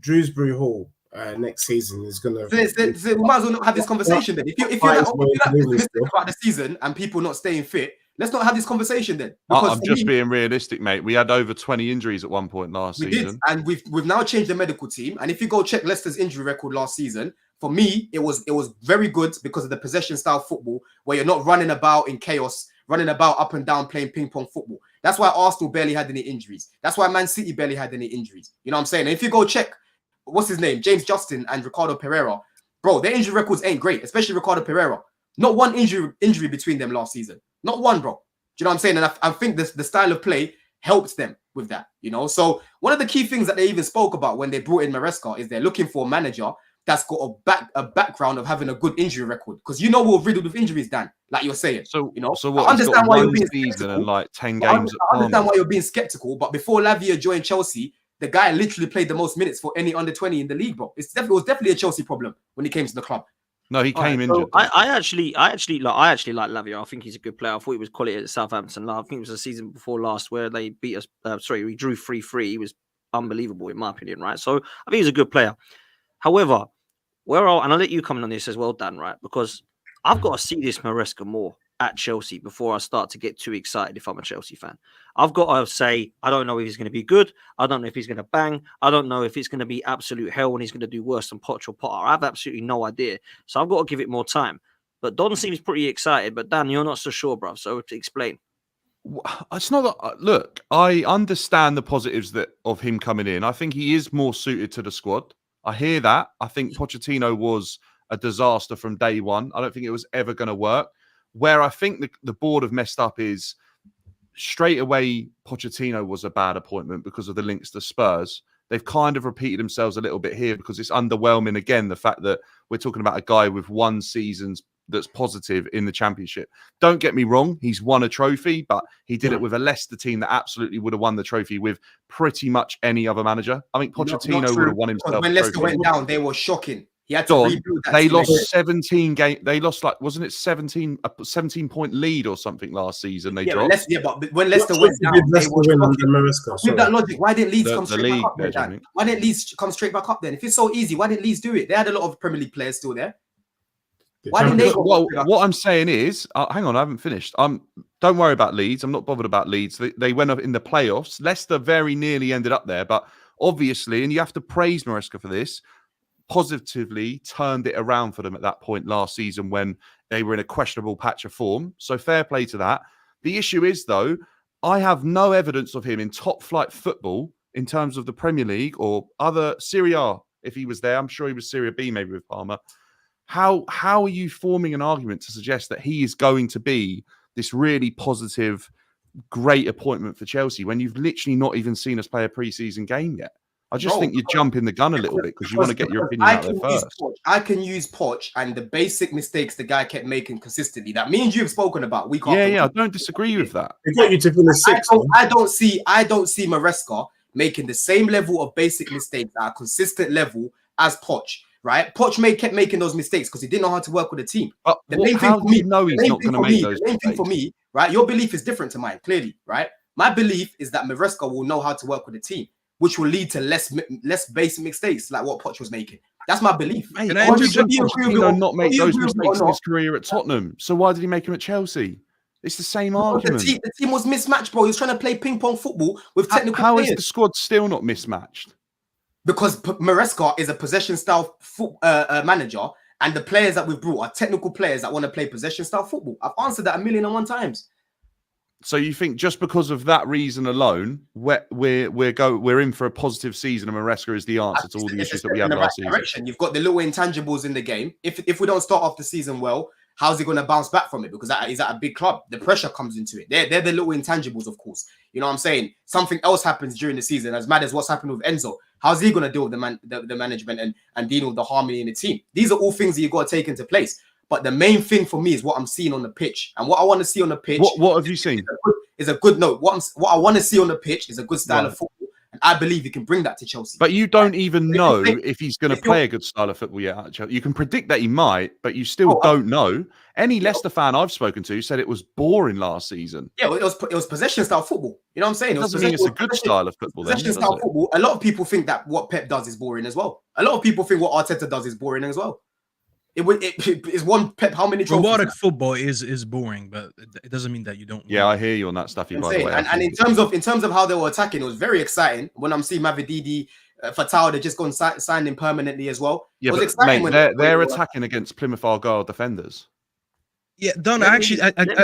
Dewsbury Hall next season is going to. So we might as well not have this conversation then. If you're not pessimistic about the season and people not staying fit, let's not have this conversation then. I'm just being realistic, mate. We had over 20 injuries at one point last season. And we've now changed the medical team. And if you go check Leicester's injury record last season, for me, it was very good because of the possession style football where you're not running about in chaos, running about up and down playing ping pong football. That's why Arsenal barely had any injuries. That's why Man City barely had any injuries. You know what I'm saying? And if you go check, what's his name? James Justin and Ricardo Pereira, bro, their injury records ain't great, especially Ricardo Pereira. Not one injury between them last season. Not one, bro. Do you know what I'm saying? And I think the style of play helped them with that, So one of the key things that they even spoke about when they brought in Maresca is they're looking for a manager that's got a background of having a good injury record. Because we're riddled with injuries, Dan, like you're saying. So what? I understand why you're being skeptical and like 10 games. I understand why you're being skeptical, but before Lavia joined Chelsea, the guy literally played the most minutes for any under 20 in the league, bro. It was definitely a Chelsea problem when he came to the club. No, he came injured. So I actually like Lavia. I think he's a good player. I thought he was quality at Southampton. I think it was the season before last where they beat us. We drew 3-3. He was unbelievable in my opinion, right? So I think he's a good player. However, and I'll let you come in on this as well, Dan, right? Because I've got to see this Maresca more at Chelsea before I start to get too excited if I'm a Chelsea fan. I've got to say, I don't know if he's going to be good. I don't know if he's going to bang. I don't know if it's going to be absolute hell and he's going to do worse than Poch or Potter. I have absolutely no idea. So I've got to give it more time. But Don seems pretty excited. But Dan, you're not so sure, bruv. So to explain. It's not that, look, I understand the positives of him coming in. I think he is more suited to the squad. I hear that. I think Pochettino was a disaster from day one. I don't think it was ever going to work. Where I think the board have messed up is straight away Pochettino was a bad appointment because of the links to Spurs. They've kind of repeated themselves a little bit here because it's underwhelming again, the fact that we're talking about a guy with one season's that's positive in the Championship. Don't get me wrong, he's won a trophy, but he did it with a Leicester team that absolutely would have won the trophy with pretty much any other manager. I think Pochettino would have won himself. When Leicester went down, they were shocking. He had to rebuild that they team. lost 17 games. They lost wasn't it 17-point lead or something last season? They dropped. But when Leicester went down, they were shocking. With that logic, why didn't Leeds come straight back up then? Why didn't Leeds come straight back up then? If it's so easy, why didn't Leeds do it? They had a lot of Premier League players still there. Why didn't they? Well, what I'm saying is, hang on, I haven't finished. Don't worry about Leeds. I'm not bothered about Leeds. They went up in the playoffs. Leicester very nearly ended up there, but obviously, and you have to praise Maresca for this, positively turned it around for them at that point last season when they were in a questionable patch of form. So fair play to that. The issue is, though, I have no evidence of him in top flight football in terms of the Premier League or other Serie A. If he was there, I'm sure he was Serie B maybe with Parma. How are you forming an argument to suggest that he is going to be this really positive, great appointment for Chelsea when you've literally not even seen us play a pre-season game yet? I just think you're jumping the gun a little bit because you want to get your opinion out there first. I can use Poch and the basic mistakes the guy kept making consistently. That me and you have spoken about. I don't disagree with that. They got you to finish sixth. I don't see Maresca making the same level of basic mistakes at a consistent level as Poch. Right? Poch kept making those mistakes because he didn't know how to work with a team. But how do you know he's not going to make those mistakes? The main thing for me, right? Your belief is different to mine, clearly, right? My belief is that Maresca will know how to work with a team, which will lead to less basic mistakes like what Poch was making. That's my belief. Mate, why did Pochettino not make those mistakes in his career at Tottenham? So why did he make them at Chelsea? It's the same argument. The team was mismatched, bro. He was trying to play ping pong football with technical players. How is the squad still not mismatched? Because Maresca is a possession style manager, and the players that we've brought are technical players that want to play possession style football. I've answered that 1,001 times. So you think just because of that reason alone, we're in for a positive season, and Maresca is the answer to all the issues that we had last season? You've got the little intangibles in the game. If we don't start off the season well, how's he going to bounce back from it? Because he's at a big club. The pressure comes into it. They're the little intangibles, of course. You know what I'm saying? Something else happens during the season, as mad as what's happened with Enzo. How's he going to deal with the management and dealing with the harmony in the team? These are all things that you've got to take into place. But the main thing for me is what I'm seeing on the pitch. And what I want to see on the pitch... What have you seen? Is a good note. What I want to see on the pitch is a good style of football. And I believe he can bring that to Chelsea. But you don't even know if he's going to play a good style of football yet. You can predict that he might, but you still don't know. Any Leicester fan I've spoken to said it was boring last season. Yeah, it was possession style football. You know what I'm saying? It doesn't mean it's a good style of football. Possession style football. A lot of people think that what Pep does is boring as well. A lot of people think what Arteta does is boring as well. It is one Pep. How many trophies? Robotic football is boring, but it doesn't mean that you don't. Yeah, I hear you on that stuff. You by the way. And in terms of how they were attacking, it was very exciting. When I'm seeing Mavididi, Fatal, they're just gone signed him permanently as well. Yeah, it was exciting when they're attacking against Plymouth Argyle defenders. Yeah, Don. I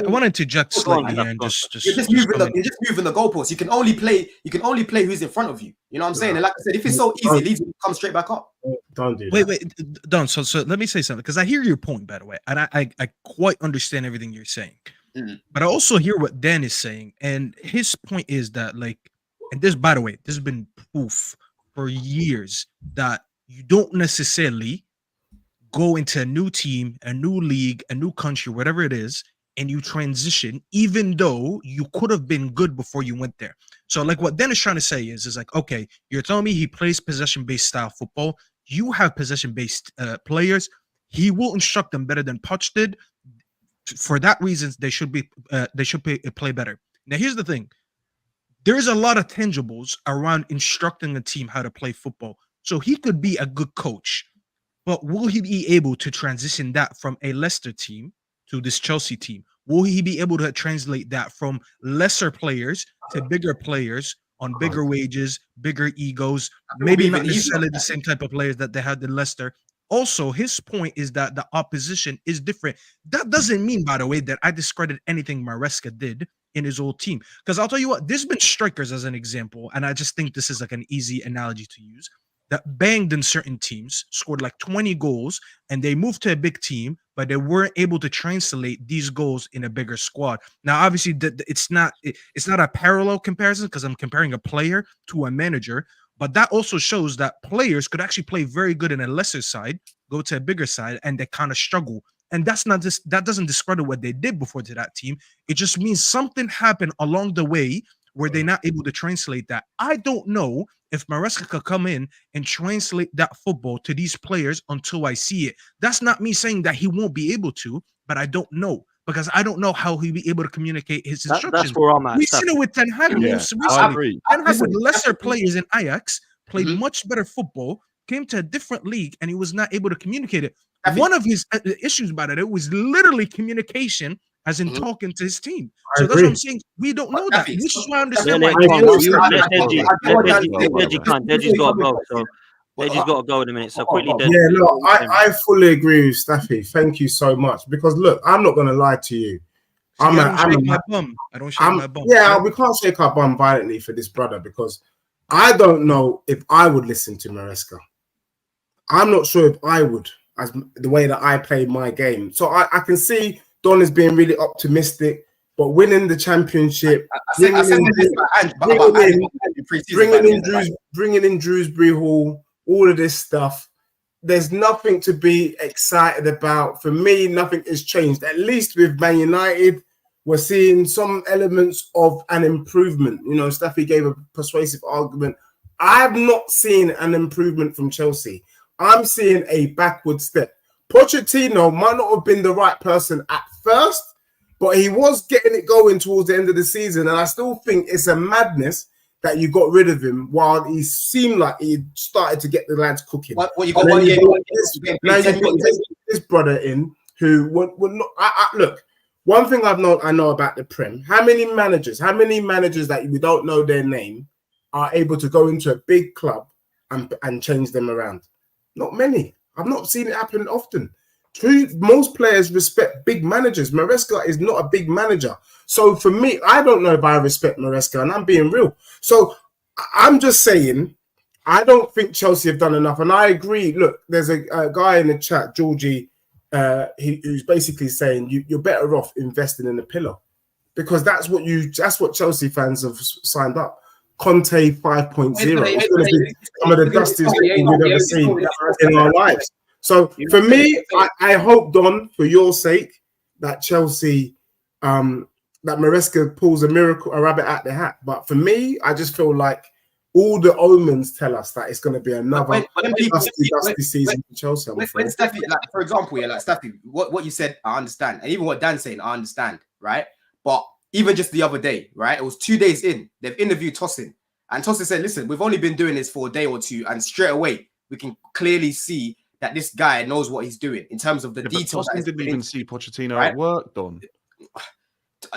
want to interject slightly here and you're just moving the goalposts. You can only play who's in front of you. You know what I'm saying? And like I said, if it's so easy, Leeds will come straight back up. Don't do that. Wait, Don. So let me say something because I hear your point, by the way, and I quite understand everything you're saying. Mm-hmm. But I also hear what Dan is saying, and his point is that and this, by the way, this has been proof for years that you don't necessarily go into a new team, a new league, a new country, whatever it is, and you transition, even though you could have been good before you went there. So like what Dennis is trying to say is like, okay, you're telling me he plays possession-based style football. You have possession-based players. He will instruct them better than Poch did. For that reason, they should play better. Now, here's the thing. There's a lot of tangibles around instructing a team how to play football. So he could be a good coach. But will he be able to transition that from a Leicester team to this Chelsea team? Will he be able to translate that from lesser players to bigger players on bigger wages, bigger egos, maybe not necessarily the same type of players that they had in Leicester? Also, his point is that the opposition is different. That doesn't mean, by the way, that I discredit anything Maresca did in his old team. Because I'll tell you what, there's been strikers as an example, and I just think this is like an easy analogy to use, that banged in certain teams, scored like 20 goals, and they moved to a big team, but they weren't able to translate these goals in a bigger squad. Now, obviously, it's not a parallel comparison because I'm comparing a player to a manager, but that also shows that players could actually play very good in a lesser side, go to a bigger side, and they kind of struggle. And that doesn't discredit what they did before to that team. It just means something happened along the way where they're not able to translate that. I don't know if Maresca could come in and translate that football to these players until I see it. That's not me saying that he won't be able to, but I don't know because I don't know how he'll be able to communicate his instructions. That's where I'm at. We've seen it with Ten Hag recently. Ten Hag with lesser players in Ajax played much better football, came to a different league, and he was not able to communicate it. One of his issues about it was literally communication as in Mhm. talking to his team. I So that's what I'm agree. saying. We don't But know that, Daffy, which is why I Let, understand let why I Con, agree. Deji's you I, Staffy. let I, Deji, I get let what Deji, Dan's let saying. by the Deji way. Con. Just Deji's before got you to come in, go, so Deji's well, got to go in a minute. So hold on, quickly, hold on. Deji. Yeah, no, What were you saying, bro? I fully agree with Staffy. Thank you so much. Because look, I'm not gonna lie to you. see, I I'm don't a, shake my bum. I don't shake my bum. yeah, we can't shake our bum violently for this brother because I don't know if I would listen to Maresca. I'm not sure if I would, as the way that I played my game. So I can see Don is being really optimistic, but winning the championship, I said this about Ange pre-season, by the way. bringing in Drewsbury Hall, all of this stuff. There's nothing to be excited about. For me, nothing has changed. At least with Man United, we're seeing some elements of an improvement. You know, Staffy gave a persuasive argument. I've not seen an improvement from Chelsea. I'm seeing a backward step. Pochettino might not have been the right person at first, but he was getting it going towards the end of the season. And I still think it's a madness that you got rid of him while he seemed like he started to get the lads cooking. What you And got? then now You've you've got this brother in who would not. Look, one thing I know about the Prem. How many managers that we don't know their name are able to go into a big club and change them around? Not many. I've not seen it happen often. Most players respect big managers. Maresca is not a big manager. So for me, I don't know if I respect Maresca, and I'm being real. So I'm just saying, I don't think Chelsea have done enough. And I agree. Look, there's a guy in the chat, Georgie, who's basically saying you're better off investing in a pillar because that's what Chelsea fans have signed up. Conte 5.0 is going to be some of the dustiest thing we've ever seen in our lives. So for me, I hope, Don, for your sake, that Chelsea, that Maresca pulls a rabbit out the hat. But for me, I just feel like all the omens tell us that it's going to be another dusty season for Chelsea. When Staffy, like for example, like Staffy, what you said, I understand, and even what Dan's saying, I understand, right? But even just the other day, right? It was 2 days in, they've interviewed Tosin, and Tosin said, "Listen, we've only been doing this for a day or two, and straight away we can clearly see that this guy knows what he's doing in terms of the details." Tosin didn't even see Pochettino right? at work, Don.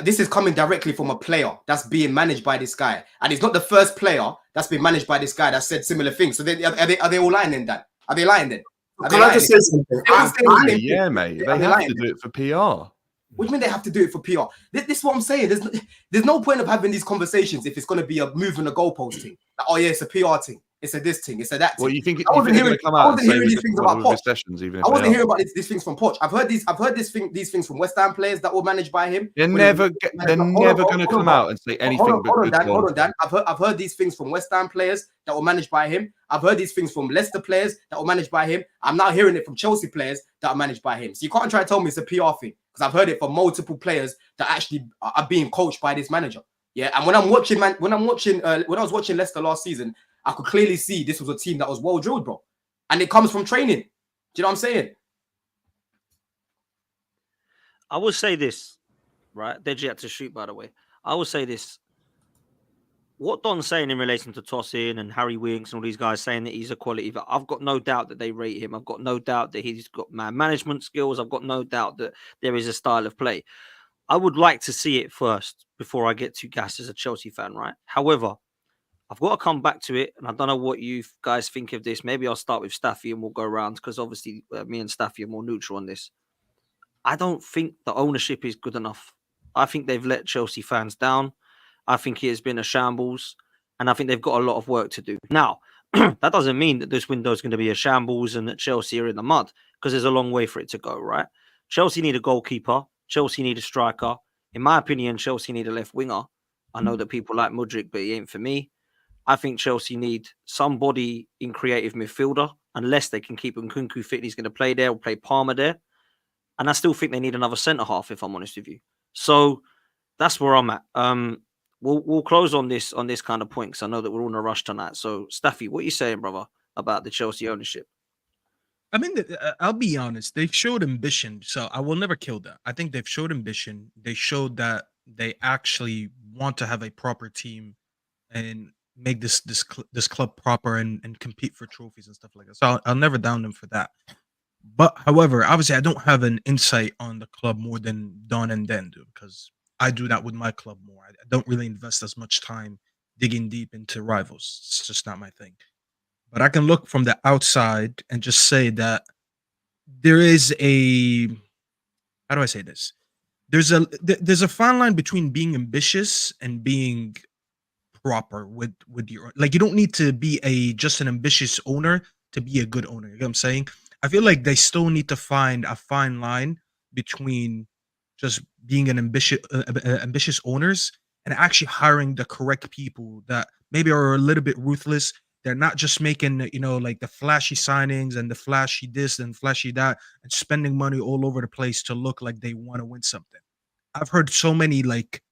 This is coming directly from a player that's being managed by this guy, and it's not the first player that's been managed by this guy that said similar things. So are they all lying then, Dan? Are they lying then? Can I just say something? Yeah, mate. They have to do it for PR. What do you mean they have to do it for PR? This is what I'm saying. There's no point of having these conversations if it's going to be a moving the goalpost thing. Like, oh yeah, it's a PR thing. It's a this thing. It's a that thing. Well, you think I wasn't hearing these things about Poch. I wasn't hearing about these things from Poch. I've heard these things from West Ham players that were managed by him. They're never going to come out and say anything but good. Hold on, Dan. I've heard these things from West Ham players that were managed by him. I've heard these things from Leicester players that were managed by him. I'm now hearing it from Chelsea players that are managed by him. So you can't try to tell me it's a PR thing because I've heard it from multiple players that actually are being coached by this manager. Yeah, and when I was watching Leicester last season, I could clearly see this was a team that was well drilled, bro, and it comes from training. Do you know what I'm saying? I will say this, right? Deji had to shoot, by the way. I will say this. What Don's saying in relation to Tosin and Harry Winks and all these guys saying that he's a quality, I've got no doubt that they rate him. I've got no doubt that he's got man management skills. I've got no doubt that there is a style of play. I would like to see it first before I get too gassed as a Chelsea fan, right? However, I've got to come back to it, and I don't know what you guys think of this. Maybe I'll start with Staffy and we'll go around because obviously me and Staffy are more neutral on this. I don't think the ownership is good enough. I think they've let Chelsea fans down. I think it has been a shambles, and I think they've got a lot of work to do. Now, that doesn't mean that this window is going to be a shambles and that Chelsea are in the mud because there's a long way for it to go, right? Chelsea need a goalkeeper. Chelsea need a striker. In my opinion, Chelsea need a left winger. I know that people like Mudryk, but he ain't for me. I think Chelsea need somebody in creative midfielder, unless they can keep Nkunku fit. He's going to play there or play Palmer there. And I still think they need another centre-half, if I'm honest with you. So that's where I'm at. We'll close on this kind of point because I know that we're all in a rush tonight. So, Staffy, what are you saying, brother, about the Chelsea ownership? I mean, I'll be honest. They've showed ambition, so I will never kill that. I think they've showed ambition. They showed that they actually want to have a proper team and make this club proper and compete for trophies and stuff like that. So I'll never down them for that. But however, obviously, I don't have an insight on the club more than Don and Dan do, because I do that with my club more. I don't really invest as much time digging deep into rivals. It's just not my thing. But I can look from the outside and just say that there is a, how do I say this? There's a fine line between being ambitious and being proper with your, like, you don't need to be a just an ambitious owner to be a good owner. You know what I'm saying? I feel like they still need to find a fine line between just being an ambitious owners and actually hiring the correct people that maybe are a little bit ruthless. They're not just making, like the flashy signings and the flashy this and flashy that and spending money all over the place to look like they want to win something. I've heard so many like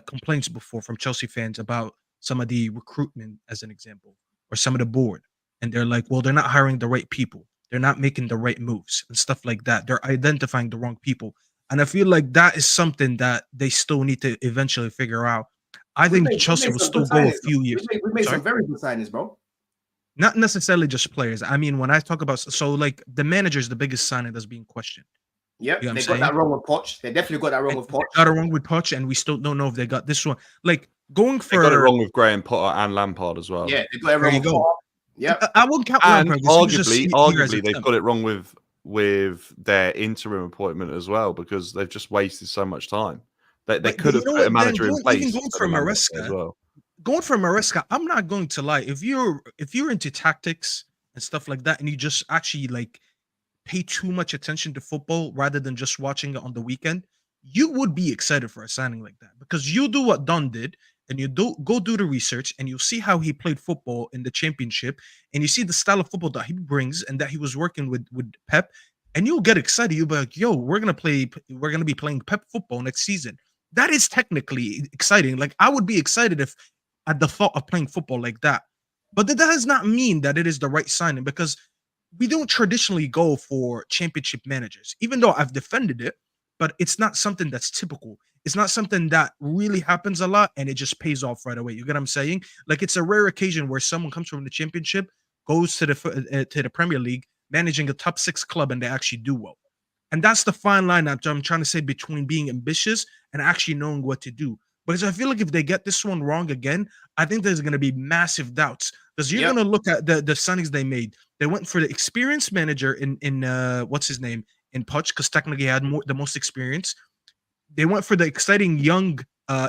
complaints before from Chelsea fans about some of the recruitment, as an example, or some of the board, and they're like, "Well, they're not hiring the right people. They're not making the right moves and stuff like that. They're identifying the wrong people." And I feel like that is something that they still need to eventually figure out. I We think made, we Chelsea made will some good still go a signings. few We years. made Sorry? some very good signings, bro. Not necessarily just players. I mean, when I talk about, so like the manager is the biggest signing that's being questioned. Yep, You know what they I'm got saying? that wrong with Poch. They definitely got that wrong And with they Poch. got it wrong with Poch, and we still don't know if they got this one. Like going They got it for, wrong with Graham Potter and Lampard as well. Yeah, they got it there wrong you with go. Poch. Yep. I won't count And Lampard. He was just here as arguably, a they've temp. got it wrong with their interim appointment as well, because they've just wasted so much time. They But could you have know put a what, Dan? manager in Even place going instead for of Lampard Maresca, as well. I'm not going to lie. If you're into tactics and stuff like that, and you just actually like pay too much attention to football rather than just watching it on the weekend, you would be excited for a signing like that, because you do what Don did and you go do the research and you'll see how he played football in the championship and you see the style of football that he brings and that he was working with Pep, and you'll get excited. You'll be like, yo, we're gonna be playing Pep football next season. That is technically exciting. Like, I would be excited if at the thought of playing football like that. But that does not mean that it is the right signing, because we don't traditionally go for championship managers, even though I've defended it, but it's not something that's typical. It's not something that really happens a lot and it just pays off right away. You get what I'm saying? Like, it's a rare occasion where someone comes from the championship, goes to the Premier League, managing a top 6 club, and they actually do well. And that's the fine line that I'm trying to say between being ambitious and actually knowing what to do. Because I feel like if they get this one wrong again, I think there's going to be massive doubts. Because you're Yep. going to look at the signings they made. They went for the experienced manager in what's his name, in Poch, because technically he had the most experience. They went for the exciting young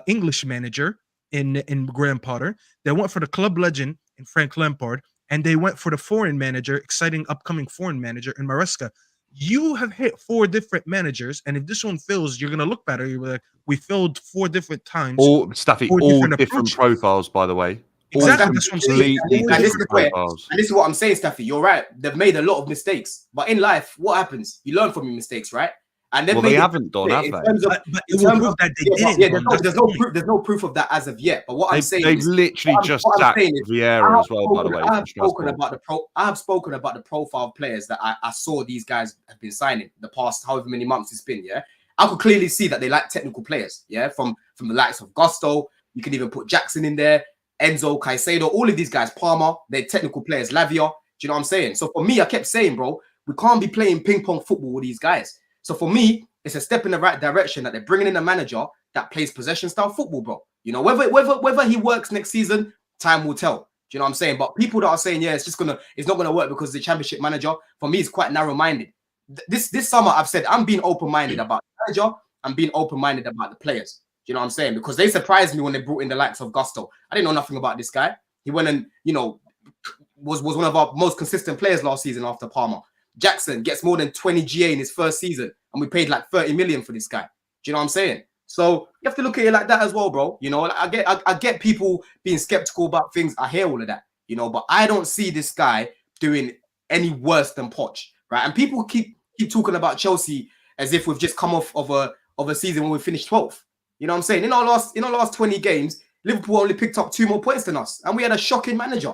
English manager in Graham Potter. They went for the club legend in Frank Lampard, and they went for the foreign manager, exciting upcoming foreign manager in Maresca. You have hit 4 different managers, and if this one fails, you're gonna look better. You're like, we failed 4 different times. All Staffy, 4 all different different approaches. profiles, by the way. All Exactly, that's what I'm saying. completely All And this is different where, profiles. and this is what I'm saying, Staffy. You're right. They've made a lot of mistakes, but in life, what happens? You learn from your mistakes, right? And they've Well, made they it haven't done, have in they? terms of, But in it will terms prove of that they yeah, didn't. yeah, Don. That's the point. there's no proof of that as of yet. But what I'm saying They've is, literally just what I'm sacked saying is, Vieira as well, by the way, I from have spoken Strasbourg. about I have spoken about the profile of players that I saw these guys have been signing the past however many months it's been. Yeah, I could clearly see that they like technical players. Yeah, from the likes of Gusto. You can even put Jackson in there, Enzo, Caicedo, all of these guys, Palmer. They're technical players. Lavia. Do you know what I'm saying? So for me, I kept saying, bro, we can't be playing ping pong football with these guys. So for me, it's a step in the right direction that they're bringing in a manager that plays possession style football, bro. You know, whether he works next season, time will tell. Do you know what I'm saying? But people that are saying, yeah, it's not gonna work because the championship manager, for me, is quite narrow-minded. This summer, I've said I'm being open-minded about the manager. I'm being open-minded about the players. Do you know what I'm saying? Because they surprised me when they brought in the likes of Gusto. I didn't know nothing about this guy. He went and, was one of our most consistent players last season after Palmer. Jackson gets more than 20 GA in his first season, and we paid like 30 million for this guy. Do you know what I'm saying? So you have to look at it like that as well, bro. You know, I get people being skeptical about things. I hear all of that, but I don't see this guy doing any worse than Poch, right? And people keep talking about Chelsea as if we've just come off of a season when we finished 12th. You know what I'm saying? In our last 20 games, Liverpool only picked up 2 more points than us, and we had a shocking manager.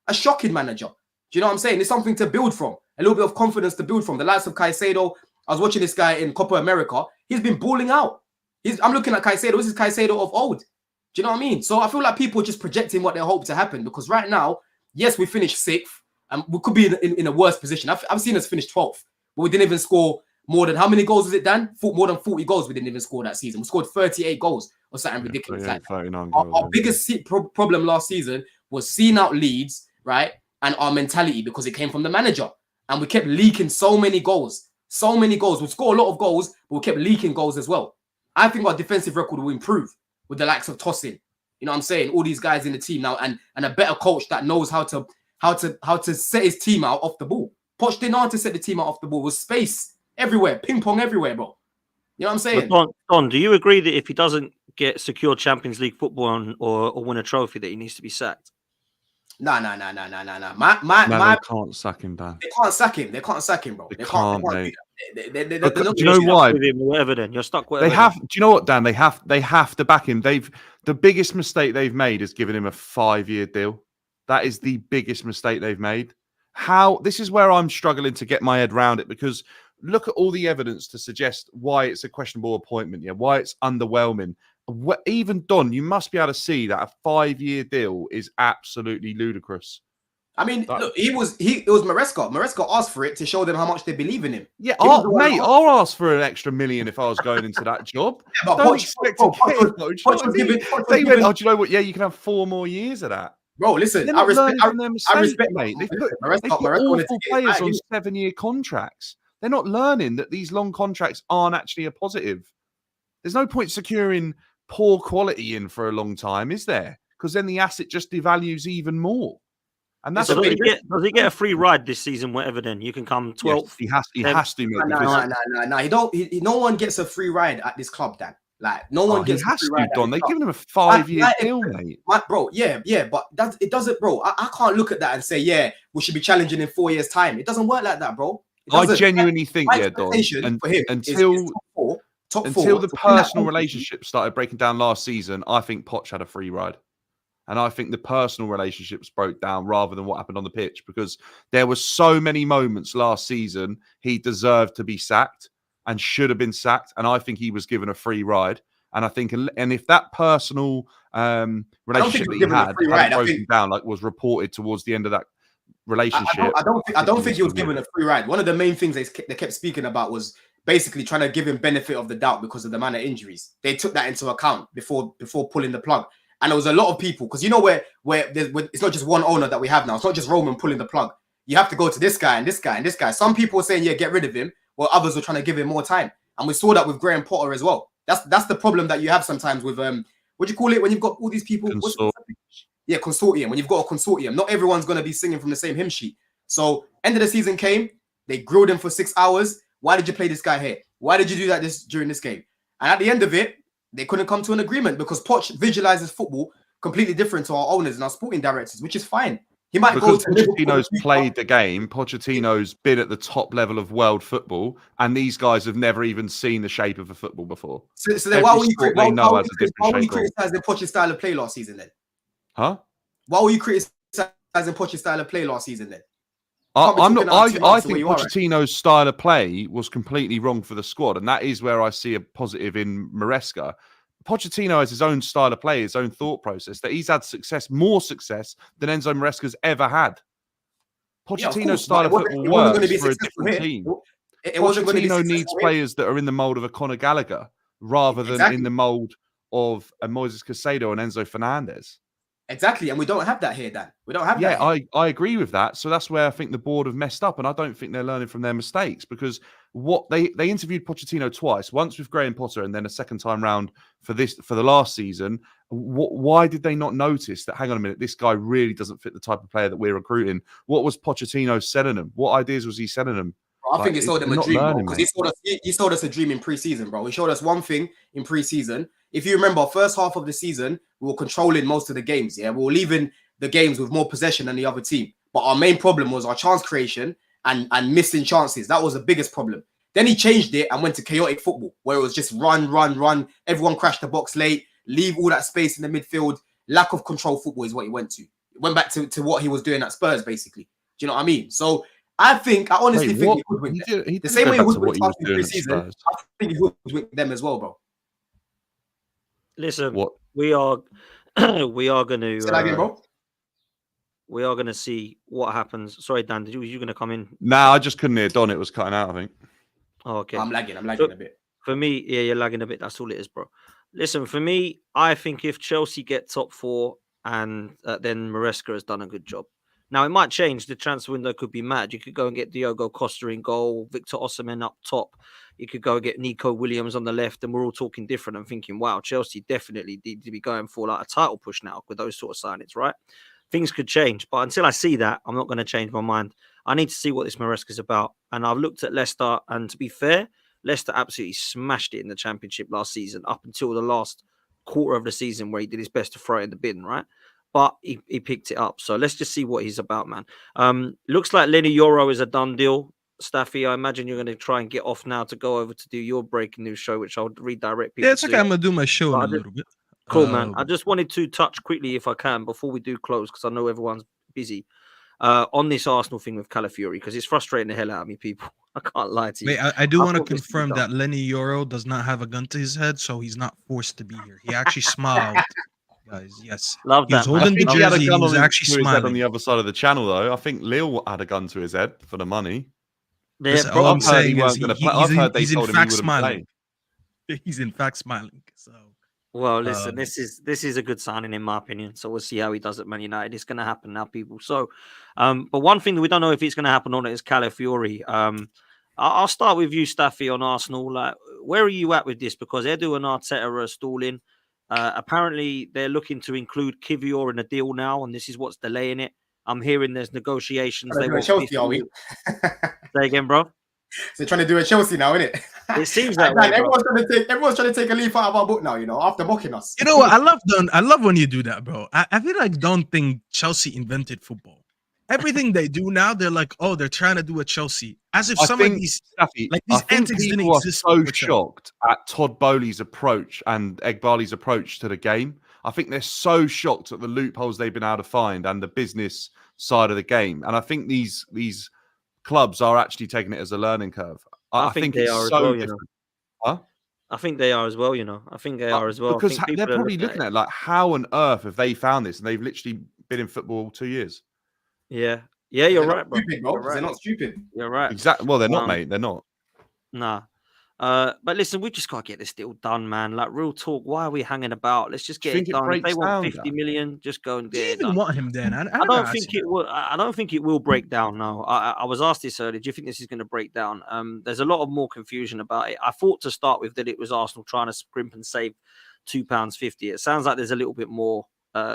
A shocking manager. Do you know what I'm saying? It's something to build from. A little bit of confidence to build from. The likes of Caicedo. I was watching this guy in Copa America. He's been balling out. I'm looking at Caicedo. This is Caicedo of old. Do you know what I mean? So I feel like people are just projecting what they hope to happen, because right now, yes, we finished 6th, and we could be in a worse position. I've seen us finish 12th. but we didn't even score more than how many goals was it, Dan? More than 40 goals we didn't even score that season. We scored 38 goals or something ridiculous. 38, Like 39 our goals. biggest problem last season was seeing out leads, right? And our mentality, because it came from the manager. And we kept leaking so many goals. So many goals. We score a lot of goals, but we kept leaking goals as well. I think our defensive record will improve with the likes of Tosin. You know what I'm saying? All these guys in the team now, and a better coach that knows how to set his team out off the ball. Poch didn't know how to set the team out off the ball. It was space everywhere, ping pong everywhere, bro. You know what I'm saying? But Don, do you agree that if he doesn't get secure Champions League football or win a trophy, that he needs to be sacked? No. They can't sack him, Dan. They can't sack him. They can't sack him, bro. They they can't, do mate. that. Do you know why? With him, whatever. Then you're stuck with. They have. Do you know what, Dan? They have to back him. The biggest mistake they've made is giving him a 5-year deal. That is the biggest mistake they've made. This is where I'm struggling to get my head around it, because look at all the evidence to suggest why it's a questionable appointment. Yeah, why it's underwhelming. Even Don, you must be able to see that a 5-year deal is absolutely ludicrous. I mean, look, it was Maresca. Maresca asked for it to show them how much they believe in him. Yeah, I'll ask for an extra $1 million if I was going into that job. Yeah, but Don't expect to get it, though. They went, oh, do you know what? Yeah, you can have 4 more years of that. Bro, listen, I respect mate. They put awful players on 7-year contracts. They're not learning that these long contracts aren't actually a positive. There's no point securing poor quality in for a long time, is there? Because then the asset just devalues even more. And that's does he get a free ride this season? Whatever, then you can come 12th. Yes, he has to. Mate, no. No one gets a free ride at this club, Dan. Like no one gets. He has to, Don. They've given him a 5-year deal, mate. Bro, yeah, but it doesn't, bro. I can't look at that and say, yeah, we should be challenging in 4 years' time. It doesn't work like that, bro. I genuinely think, yeah, Don. Until the personal relationship started breaking down last season, I think Poch had a free ride. And I think the personal relationships broke down rather than what happened on the pitch, because there were so many moments last season he deserved to be sacked and should have been sacked. And I think he was given a free ride. And I think, and if that personal relationship that he had broken down, like was reported towards the end of that relationship, I don't think he was given a free ride. One of the main things they kept speaking about was basically trying to give him benefit of the doubt because of the amount of injuries. They took that into account before pulling the plug. And there was a lot of people, because you know where it's not just one owner that we have now. It's not just Roman pulling the plug. You have to go to this guy and this guy and this guy. Some people were saying, yeah, get rid of him, while others were trying to give him more time. And we saw that with Graham Potter as well. That's the problem that you have sometimes with what do you call it when you've got all these people? Consortium. When you've got a consortium, not everyone's going to be singing from the same hymn sheet. So end of the season came, they grilled him for 6 hours. Why did you play this guy here? Why did you do that during this game? And at the end of it, they couldn't come to an agreement because Poch visualizes football completely different to our owners and our sporting directors, which is fine. He might go to Pochettino's played the game. Pochettino's been at the top level of world football, and these guys have never even seen the shape of a football before. So then why were you criticizing Poch's style of play last season then? Huh? Why were you criticizing Poch's style of play last season then? I'm not. I think Pochettino's style of play was completely wrong for the squad, and that is where I see a positive in Maresca. Pochettino has his own style of play, his own thought process, that he's had more success than Enzo Maresca's ever had. Pochettino's style of football works for a different team. Pochettino needs players that are in the mould of a Conor Gallagher rather than in the mould of a Moises Caicedo and Enzo Fernandez. Exactly, and we don't have that here, Dan. We don't have that. Yeah, I agree with that. So that's where I think the board have messed up, and I don't think they're learning from their mistakes, because what they interviewed Pochettino twice, once with Graham Potter and then a second time round for the last season. Why did they not notice that? Hang on a minute, this guy really doesn't fit the type of player that we're recruiting. What was Pochettino selling them? What ideas was he selling them? I think he sold them a dream, because he sold us a dream in pre-season, bro. He showed us one thing in pre-season. If you remember, first half of the season, we were controlling most of the games. Yeah, we were leaving the games with more possession than the other team. But our main problem was our chance creation and missing chances. That was the biggest problem. Then he changed it and went to chaotic football, where it was just run. Everyone crashed the box late, leave all that space in the midfield. Lack of control football is what he went to. It went back to what he was doing at Spurs, basically. Do you know what I mean? So I honestly think he would win them. The same way he would win pre-season, I think he would win them as well, bro. Listen, we are going to. Say that again, bro. we are going to see what happens. Sorry, Dan, were you going to come in? Nah, I just couldn't hear Don. It was cutting out, I think. Oh, okay. I'm lagging So, a bit. for me, yeah, you're lagging a bit. That's all it is, bro. Listen, for me, I think if Chelsea get top 4 and then Maresca has done a good job. Now, it might change. The transfer window could be mad. You could go and get Diogo Costa in goal, Victor Osimhen up top. You could go and get Nico Williams on the left, and we're all talking different and thinking, wow, Chelsea definitely need to be going for like a title push now with those sort of signings, right? Things could change. But until I see that, I'm not going to change my mind. I need to see what this Maresca is about. And I've looked at Leicester, and to be fair, Leicester absolutely smashed it in the Championship last season up until the last quarter of the season where he did his best to throw it in the bin, right? But he picked it up. So let's just see what he's about, man. Looks like Leny Yoro is a done deal. Staffy, I imagine you're going to try and get off now to go over to do your breaking news show, which I'll redirect people Yeah, it's okay. to. I'm gonna do my show in a little bit. Cool, man. I just wanted to touch quickly, if I can, before we do close, because I know everyone's busy, on this Arsenal thing with Califiori, because it's frustrating the hell out of me, people. I can't lie to you. Wait, I do want to thought this was confirm done. that Leny Yoro does not have a gun to his head, so he's not forced to be here. He actually smiled, guys. Yes, Love he was that, man. I holding the think he had a jersey. He gun was on actually his head on smiling. the other side of the channel, though. I think Lille had a gun to his head for the money. Yeah, Listen, bro, all I'm I've heard he saying is weren't going to play. I've heard they he's in told him he fact wouldn't smiling. play. He's in fact smiling. So, well, listen, um, this is a good signing in my opinion. So we'll see how he does at Man United. It's going to happen now, people. So, but one thing that we don't know if it's going to happen on it is Califiori. I'll start with you, Staffy, on Arsenal. Like, where are you at with this? Because Edu and Arteta are stalling. Apparently, they're looking to include Kivior in a deal now, and this is what's delaying it. I'm hearing there's negotiations. They want Chelsea, 50 are we? million. Say again, bro. They're trying to do a Chelsea now, innit? It seems that way, bro. Everyone's trying to take a leaf out of our book now, you know, after mocking us. you know what? I love when you do that, bro. I feel like don't think Chelsea invented football. Everything they do now, they're like, oh, they're trying to do a Chelsea, as if some of these Staffy, like I these think antics didn't people are exist. so before Chelsea. shocked at Todd Bowley's approach and Egbali's approach to the game. I think they're so shocked at the loopholes they've been able to find and the business side of the game. And I think these clubs are actually taking it as a learning curve. I think they it's are as so well, you know. different. Huh? I think they are as well, you know. I think they are as well. Because I think they're people are probably looking it. at like, how on earth have they found this? And they've literally been in football 2 years. Yeah, you're right, bro. Stupid, bro. They're not stupid. You're right. Exactly. Well, they're not, mate. They're not. Nah. But listen, we just got to get this deal done, man. Like, real talk. Why are we hanging about? Let's just get it done. If they want 50 million, just go and Do you get it even done. want him then? I don't think it will. I don't think it will break down. No, I was asked this earlier. Do you think this is going to break down? There's a lot of more confusion about it. I thought to start with that it was Arsenal trying to scrimp and save £2.50. It sounds like there's a little bit more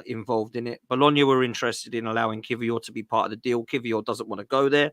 involved in it. Bologna were interested in allowing Kivior to be part of the deal. Kivior doesn't want to go there.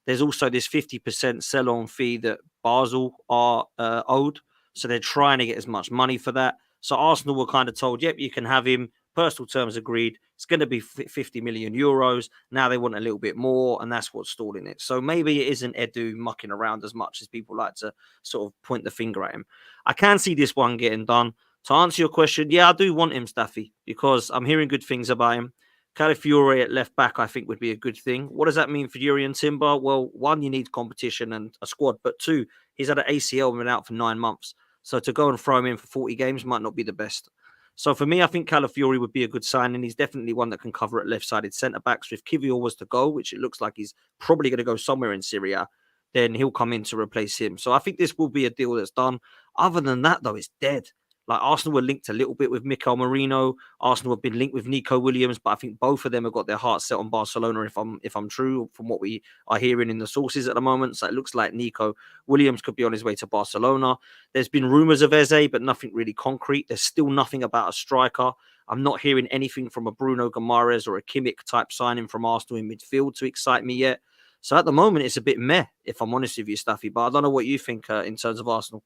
There's also this 50% sell-on fee that Basel are owed. So they're trying to get as much money for that. So Arsenal were kind of told, yep, you can have him. Personal terms agreed. It's going to be 50 million euros. Now they want a little bit more, and that's what's stalling it. So maybe it isn't Edu mucking around as much as people like to sort of point the finger at him. I can see this one getting done. To answer your question, yeah, I do want him, Staffy, because I'm hearing good things about him. Califiori at left back, I think, would be a good thing. What does that mean for Jurriën Timber? Well, one, you need competition and a squad, but two, he's had an ACL and been out for 9 months. So to go and throw him in for 40 games might not be the best. So for me, I think Califiori would be a good signing. He's definitely one that can cover at left-sided centre-back. So if Kivior was to go, which it looks like he's probably going to go somewhere in Syria, then he'll come in to replace him. So I think this will be a deal that's done. Other than that, though, it's dead. Like Arsenal were linked a little bit with Mikel Merino. Arsenal have been linked with Nico Williams, but I think both of them have got their hearts set on Barcelona. If I'm true from what we are hearing in the sources at the moment, so it looks like Nico Williams could be on his way to Barcelona. There's been rumours of Eze, but nothing really concrete. There's still nothing about a striker. I'm not hearing anything from a Bruno Guimaraes or a Kimmich type signing from Arsenal in midfield to excite me yet. So at the moment, it's a bit meh, if I'm honest with you, Staffy. But I don't know what you think in terms of Arsenal.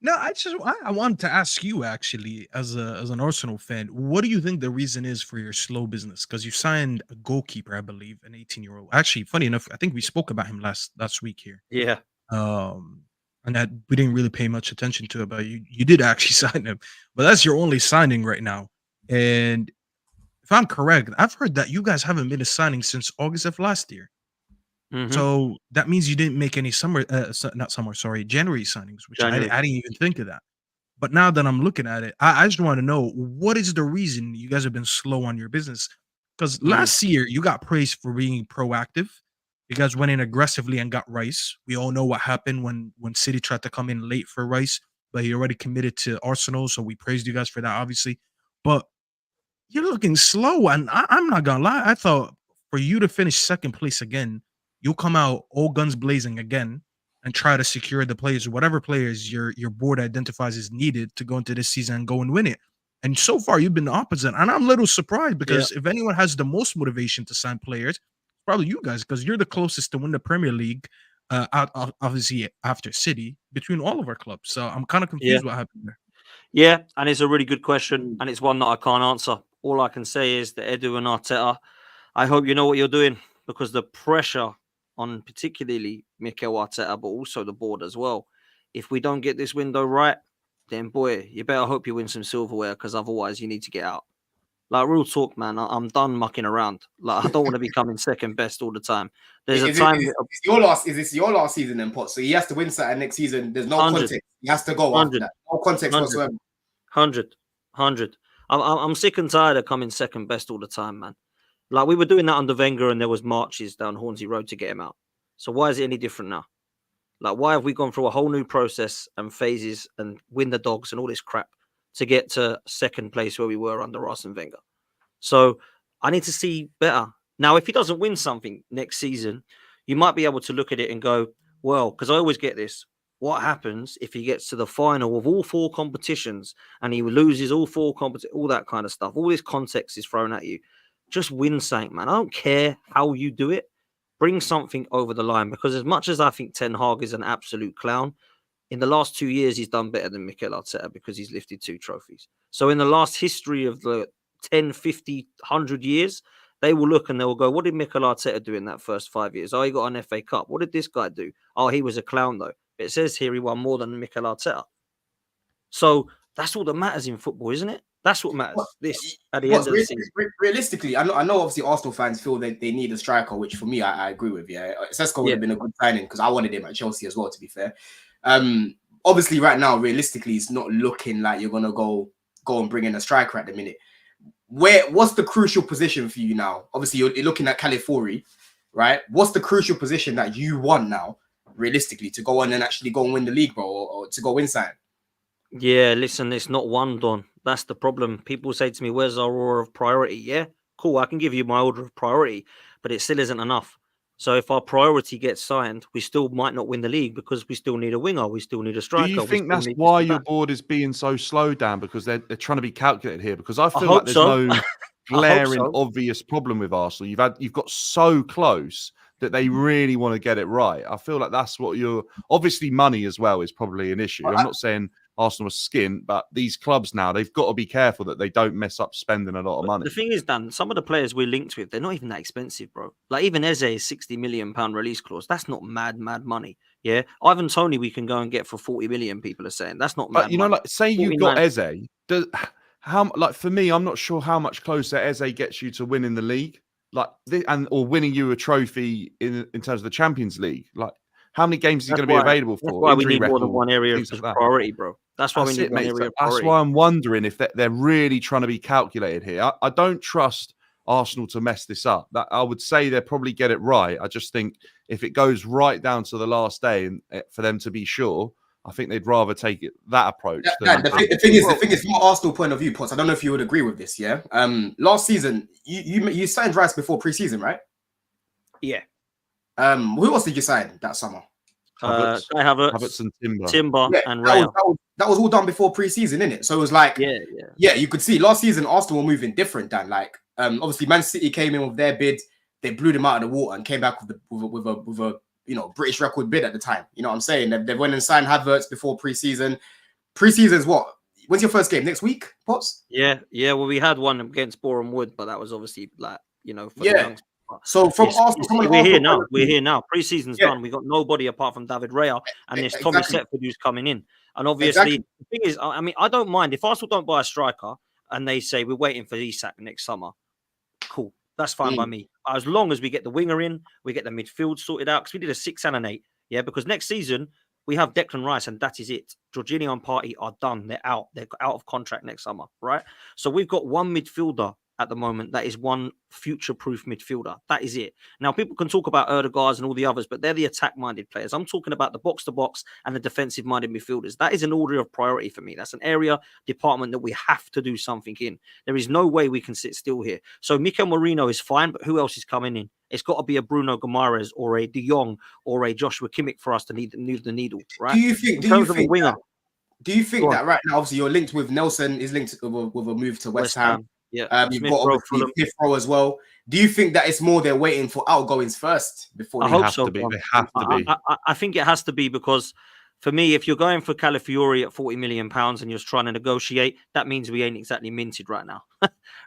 No, I wanted to ask you actually, as an Arsenal fan, what do you think the reason is for your slow business? Because you signed a goalkeeper, I believe, an 18-year-old. Actually, funny enough, I think we spoke about him last week here. Yeah. And that we didn't really pay much attention to it, but you did actually sign him. But that's your only signing right now. And if I'm correct, I've heard that you guys haven't been a signing since August of last year. Mm-hmm. So that means you didn't make any January signings, which I didn't even think of that. But now that I'm looking at it, I just want to know, what is the reason you guys have been slow on your business? Because last year you got praised for being proactive. You guys went in aggressively and got Rice. We all know what happened when City tried to come in late for Rice, but he already committed to Arsenal, so we praised you guys for that, obviously. But you're looking slow, and I'm not gonna lie. I thought for you to finish second place again, you'll come out all guns blazing again and try to secure the players, whatever players your board identifies as needed to go into this season and go and win it. And so far, you've been the opposite, and I'm a little surprised because if anyone has the most motivation to sign players, it's probably you guys because you're the closest to win the Premier League, obviously after City between all of our clubs. So I'm kind of confused what happened there. Yeah, and it's a really good question, and it's one that I can't answer. All I can say is that Edu and Arteta, I hope you know what you're doing, because the pressure on particularly Mikel Arteta, but also the board as well. If we don't get this window right, then boy, you better hope you win some silverware, because otherwise you need to get out. Like, real talk, man. I'm done mucking around. Like, I don't want to be coming second best all the time. There's a time. Is this your last season in pot? So he has to win something next season. There's no 100. context. He has to go after that. No context 100. whatsoever. 100. I'm sick and tired of coming second best all the time, man. Like, we were doing that under Wenger, and there was marches down Hornsey Road to get him out. So why is it any different now? Like, why have we gone through a whole new process and phases and win the dogs and all this crap to get to second place where we were under Arsene Wenger? So I need to see better. Now, if he doesn't win something next season, you might be able to look at it and go, well, because I always get this. What happens if he gets to the final of all four competitions and he loses all four competitions, all that kind of stuff? All this context is thrown at you. Just win something, man. I don't care how you do it. Bring something over the line, because as much as I think Ten Hag is an absolute clown, in the last 2 years, he's done better than Mikel Arteta because he's lifted 2 trophies. So in the last history of the 10, 50, 100 years, they will look and they will go, what did Mikel Arteta do in that first 5 years? Oh, he got an FA Cup. What did this guy do? Oh, he was a clown, though. It says here he won more than Mikel Arteta. So that's all that matters in football, isn't it? That's what matters. At the end of the season. Realistically, I know obviously Arsenal fans feel that they need a striker, which for me, I agree with. Yeah, Sesko would have been a good signing because I wanted him at Chelsea as well, to be fair. Obviously, right now, realistically, it's not looking like you're gonna go and bring in a striker at the minute. What's the crucial position for you now? Obviously, you're looking at Califiori, right? What's the crucial position that you want now, realistically, to go on and actually go and win the league, bro, or to go inside? Yeah, listen, it's not one, Don. That's the problem. People say to me, where's our order of priority? Yeah, cool, I can give you my order of priority, but it still isn't enough. So if our priority gets signed, we still might not win the league because we still need a winger, we still need a striker. Do you think that's why your board is being so slow down? Because they're trying to be calculated here? Because I feel like there's no glaring obvious problem with Arsenal. You've got so close that they really want to get it right. I feel like that's what obviously money as well is probably an issue. I'm not saying Arsenal was skint, but these clubs now, they've got to be careful that they don't mess up spending a lot of money. The thing is, Dan, some of the players we're linked with, they're not even that expensive, bro. Like even Eze is £60 million release clause. That's not mad money. Yeah. Ivan Toney we can go and get for 40 million, people are saying. That's not mad money. You know, like say you've got Eze. For me, I'm not sure how much closer Eze gets you to winning the league. Or winning you a trophy in terms of the Champions League. Like, how many games is he going to be available for? That's why we need more than one area of priority, bro. That's why we need one area of priority. That's why I'm wondering if they're really trying to be calculated here. I don't trust Arsenal to mess this up. That I would say they'll probably get it right. I just think if it goes right down to the last day and for them to be sure, I think they'd rather take that approach. The thing is, from an Arsenal point of view, Potts, I don't know if you would agree with this. Yeah. Last season, you signed Rice before preseason, right? Yeah. Who else did you sign that summer? Havertz and Timber and Raya. That was all done before preseason, innit? So it was like, yeah, you could see last season Arsenal were moving different. Dan, like, obviously Man City came in with their bid, they blew them out of the water and came back with a British record bid at the time. You know what I'm saying? They went and signed Havertz before preseason. Preseason's what? When's your first game? Next week, Potts? Yeah. Well, we had one against Boreham Wood, but that was obviously for the young. So from Arsenal, we're here now. We're here now. Preseason's done. We got nobody apart from David Raya, and there's Tommy Setford who's coming in. And obviously, the thing is, I mean, I don't mind if Arsenal don't buy a striker and they say we're waiting for Isak next summer. Cool, that's fine by me. As long as we get the winger in, we get the midfield sorted out, because we did a 6 and an 8. Yeah, because next season we have Declan Rice, and that is it. Jorginho and Partey are done. They're out. They're out of contract next summer, right? So we've got one midfielder at the moment that is one future-proof midfielder. That is it. Now, people can talk about Erdegaard and all the others, but they're the attack-minded players. I'm talking about the box-to-box and the defensive-minded midfielders. That is an order of priority for me. That's an area, department that we have to do something in. There is no way we can sit still here. So Mikel Merino is fine, but who else is coming in? It's got to be a Bruno Guimaraes or a De Jong or a Joshua Kimmich for us to move the needle, right? Do you think? Do you think that right now, obviously, you're linked with Nelson is linked with a move to West Ham. Yeah, you've got obviously Smith-Rowe as well. Do you think that it's more they're waiting for outgoings first before I they hope have so? To be? They have to be. I think it has to be because for me, if you're going for Califiori at £40 million and you're trying to negotiate, that means we ain't exactly minted right now,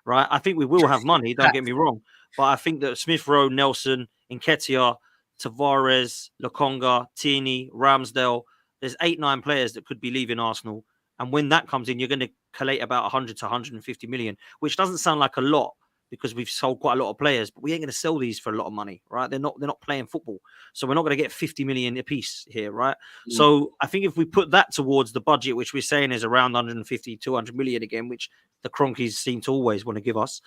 right? I think we will have money. Don't get me wrong, but I think that Smith-Rowe, Nelson, Nketiah, Tavares, Lokonga, Tierney, Ramsdale, there's 8-9 players that could be leaving Arsenal. And when that comes in, you're going to collate about 100 to 150 million, which doesn't sound like a lot because we've sold quite a lot of players, but we ain't going to sell these for a lot of money, right? They're not playing football. So we're not going to get 50 million a piece here, right? So I think if we put that towards the budget, which we're saying is around 150, 200 million again, which the Cronkies seem to always want to give us,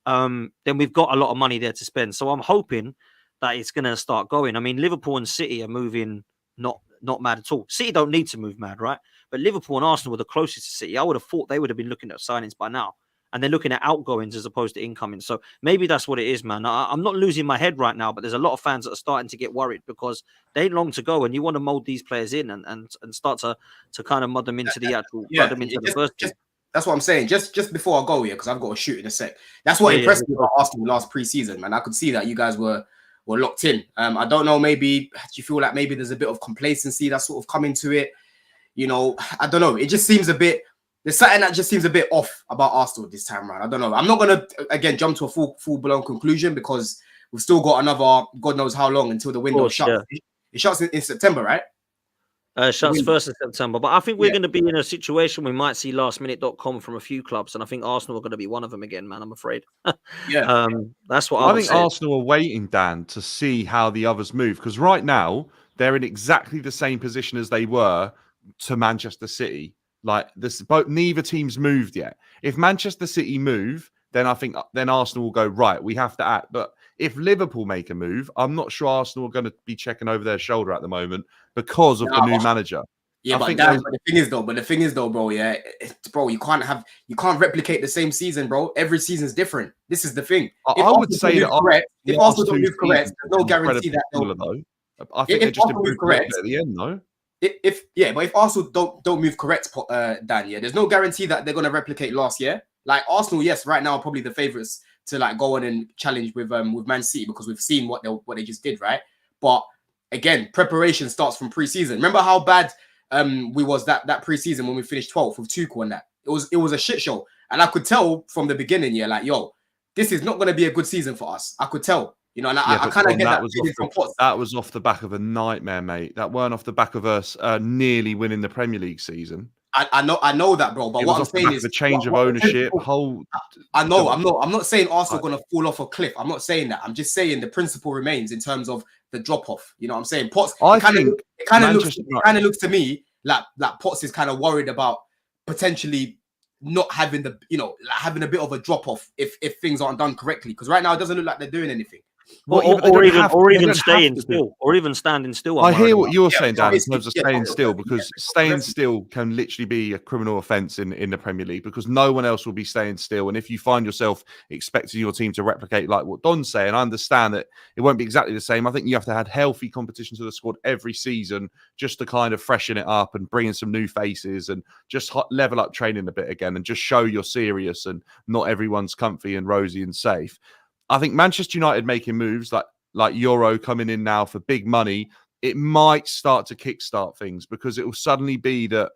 then we've got a lot of money there to spend. So I'm hoping that it's going to start going. I mean, Liverpool and City are moving not mad at all. City don't need to move mad, right? But Liverpool and Arsenal were the closest to City. I would have thought they would have been looking at signings by now. And they're looking at outgoings as opposed to incoming. So maybe that's what it is, man. I'm not losing my head right now, but there's a lot of fans that are starting to get worried because they ain't long to go and you want to mold these players in and start to kind of mud them into the actual the first team. That's what I'm saying. Just before I go here, because I've got to shoot in a sec. That's what impressed me about Arsenal last pre-season, man. I could see that you guys were locked in. I don't know, maybe do you feel like maybe there's a bit of complacency that's sort of coming to it? You know, I don't know. It just seems a bit, there's something that just seems a bit off about Arsenal this time around. I don't know. I'm not going to, again, jump to a full-blown conclusion because we've still got another, God knows how long until the window shuts. Yeah. It shuts in September, right? Shuts 1st of September. But I think we're going to be in a situation we might see lastminute.com from a few clubs. And I think Arsenal are going to be one of them again, man, I'm afraid. That's what I think Arsenal are waiting, Dan, to see how the others move. Because right now, they're in exactly the same position as they were to Manchester City. Like this, neither team's moved yet. If Manchester City move, then I think then Arsenal will go, right, we have to act. But if Liverpool make a move, I'm not sure Arsenal are going to be checking over their shoulder at the moment because of the new manager. Yeah, but the thing is though, bro, bro, you can't replicate the same season, bro. Every season's different. This is the thing. I would say that if Arsenal don't move correct, there's no guarantee that I think they're just improved correct at the end, though. But if Arsenal don't move correct, Dan, there's no guarantee that they're going to replicate last year. Like Arsenal, yes, right now are probably the favourites to like go on and challenge with Man City because we've seen what they just did, right? But again, preparation starts from pre-season. Remember how bad we was that pre-season when we finished 12th with Tuchel and that? It was a shit show, and I could tell from the beginning, like, yo, this is not going to be a good season for us. I could tell. You know, and I kind of get that feeling from Potts. That was off the back of a nightmare, mate. That weren't off the back of us nearly winning the Premier League season. I know that, bro. But what I'm saying is the change of ownership. I know. I'm not saying Arsenal going to fall off a cliff. I'm not saying that. I'm just saying the principle remains in terms of the drop off. You know what I'm saying? Potts. It kind of looks to me like Potts is kind of worried about potentially not having having a bit of a drop off if things aren't done correctly. Because right now it doesn't look like they're doing anything. Or even staying still, or even standing still. I hear what you're saying, Dan, in terms of staying still, because staying still can literally be a criminal offence in the Premier League because no one else will be staying still. And if you find yourself expecting your team to replicate like what Don's saying, I understand that it won't be exactly the same. I think you have to add healthy competition to the squad every season just to kind of freshen it up and bring in some new faces and just level up training a bit again and just show you're serious and not everyone's comfy and rosy and safe. I think Manchester United making moves like Yoro coming in now for big money, it might start to kickstart things because it will suddenly be that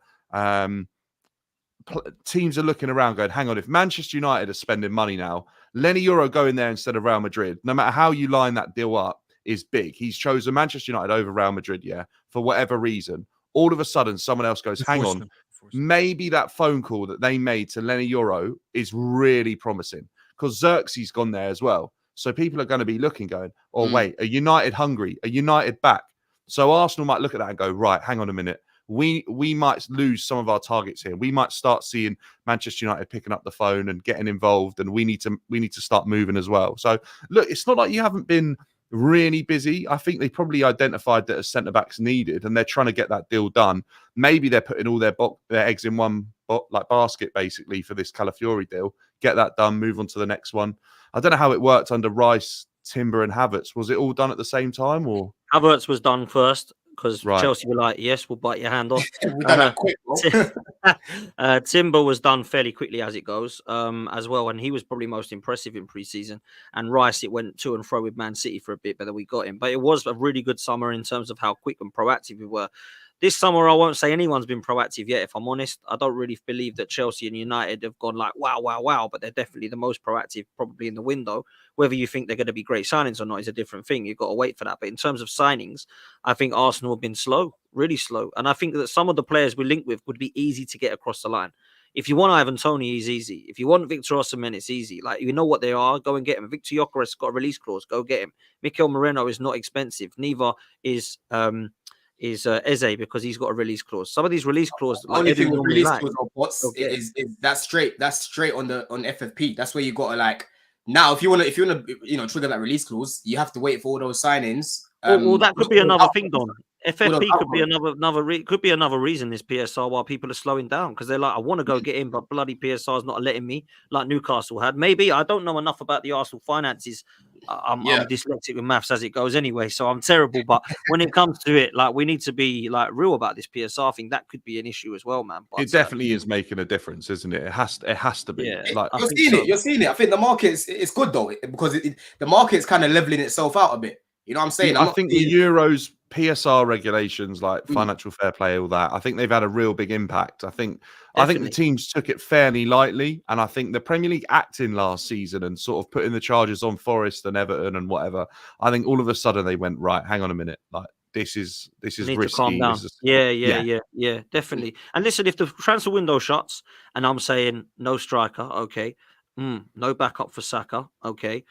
teams are looking around going, hang on, if Manchester United are spending money now, Leny Yoro going there instead of Real Madrid, no matter how you line that deal up, is big. He's chosen Manchester United over Real Madrid, for whatever reason. All of a sudden, someone else goes, hang on, maybe that phone call that they made to Leny Yoro is really promising. Because Xerxes gone there as well. So people are going to be looking, going, wait, are United hungry? Are United back? So Arsenal might look at that and go, right, hang on a minute. we might lose some of our targets here. We might start seeing Manchester United picking up the phone and getting involved, and we need to start moving as well. So look, it's not like you haven't been really busy. I think they probably identified that a centre back's needed, and they're trying to get that deal done. Maybe they're putting all their eggs in one basket basically for this Califiori deal. Get that done, move on to the next one. I don't know how it worked under Rice, Timber, and Havertz. Was it all done at the same time, or Havertz was done first because Right. Chelsea were like, yes, we'll bite your hand off. We done that quick, bro. Timber was done fairly quickly as it goes, as well, and he was probably most impressive in pre-season. And Rice, it went to and fro with Man City for a bit, but then we got him. But it was a really good summer in terms of how quick and proactive we were. This summer, I won't say anyone's been proactive yet. If I'm honest, I don't really believe that Chelsea and United have gone like, wow, wow, wow, but they're definitely the most proactive probably in the window. Whether you think they're going to be great signings or not is a different thing. You've got to wait for that. But in terms of signings, I think Arsenal have been slow, really slow. And I think that some of the players we link with would be easy to get across the line. If you want Ivan Toney, he's easy. If you want Victor Osimhen, it's easy. Like, you know what they are, go and get him. Victor Gyökeres got a release clause, go get him. Mikel Moreno is not expensive. Neither is Eze, because he's got a release clause. Some of these release clauses, The only thing with normally release like, clause or bots okay. is that's straight on FFP. That's where you gotta like now if you wanna trigger that release clause, you have to wait for all those signings. Well, that could be another thing, Don. All FFP those could be another reason this PSR why people are slowing down, because they're like, I want to go get in, but bloody PSR is not letting me, like Newcastle had. Maybe I don't know enough about the Arsenal finances. I'm dyslexic with maths as it goes anyway, so I'm terrible. But when it comes to it, like, we need to be like real about this PSR thing. That could be an issue as well, man. But it definitely is making a difference, isn't it? It has to be. Yeah. Like, You're seeing it. I think the market's it's good though, because the market's kind of leveling itself out a bit. You know what I'm saying? I think the Euros PSR regulations, like financial fair play, all that, I think they've had a real big impact. I think the teams took it fairly lightly, and I think the Premier League acting last season and sort of putting the charges on Forest and Everton and whatever, I think all of a sudden they went, right, hang on a minute, like this is need risky. to calm down. Yeah, definitely. And listen, if the transfer window shuts and I'm saying no striker, okay, no backup for Saka, okay,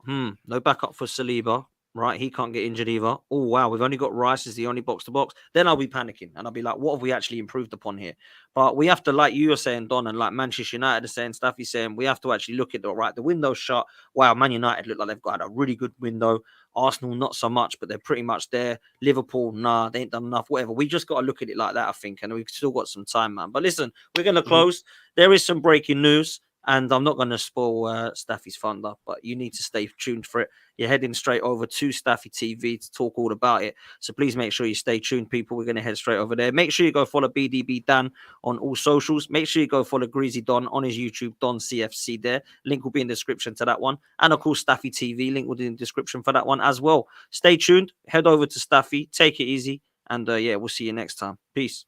no backup for Saliba. Right, he can't get injured either. Oh, wow, we've only got Rice as the only box-to-box. Then I'll be panicking, and I'll be like, what have we actually improved upon here? But we have to, like you were saying, Don, and like Manchester United are saying, Staffy's saying, we have to actually look at the window's shut. Wow, Man United look like they've got a really good window. Arsenal, not so much, but they're pretty much there. Liverpool, nah, they ain't done enough, whatever. We just got to look at it like that, I think, and we've still got some time, man. But listen, we're going to close. There is some breaking news. And I'm not going to spoil Staffy's thunder, but you need to stay tuned for it. You're heading straight over to Staffy TV to talk all about it. So please make sure you stay tuned, people. We're going to head straight over there. Make sure you go follow BDB Dan on all socials. Make sure you go follow Greasy Don on his YouTube, Don CFC there. Link will be in the description to that one. And of course, Staffy TV. Link will be in the description for that one as well. Stay tuned. Head over to Staffy. Take it easy. And we'll see you next time. Peace.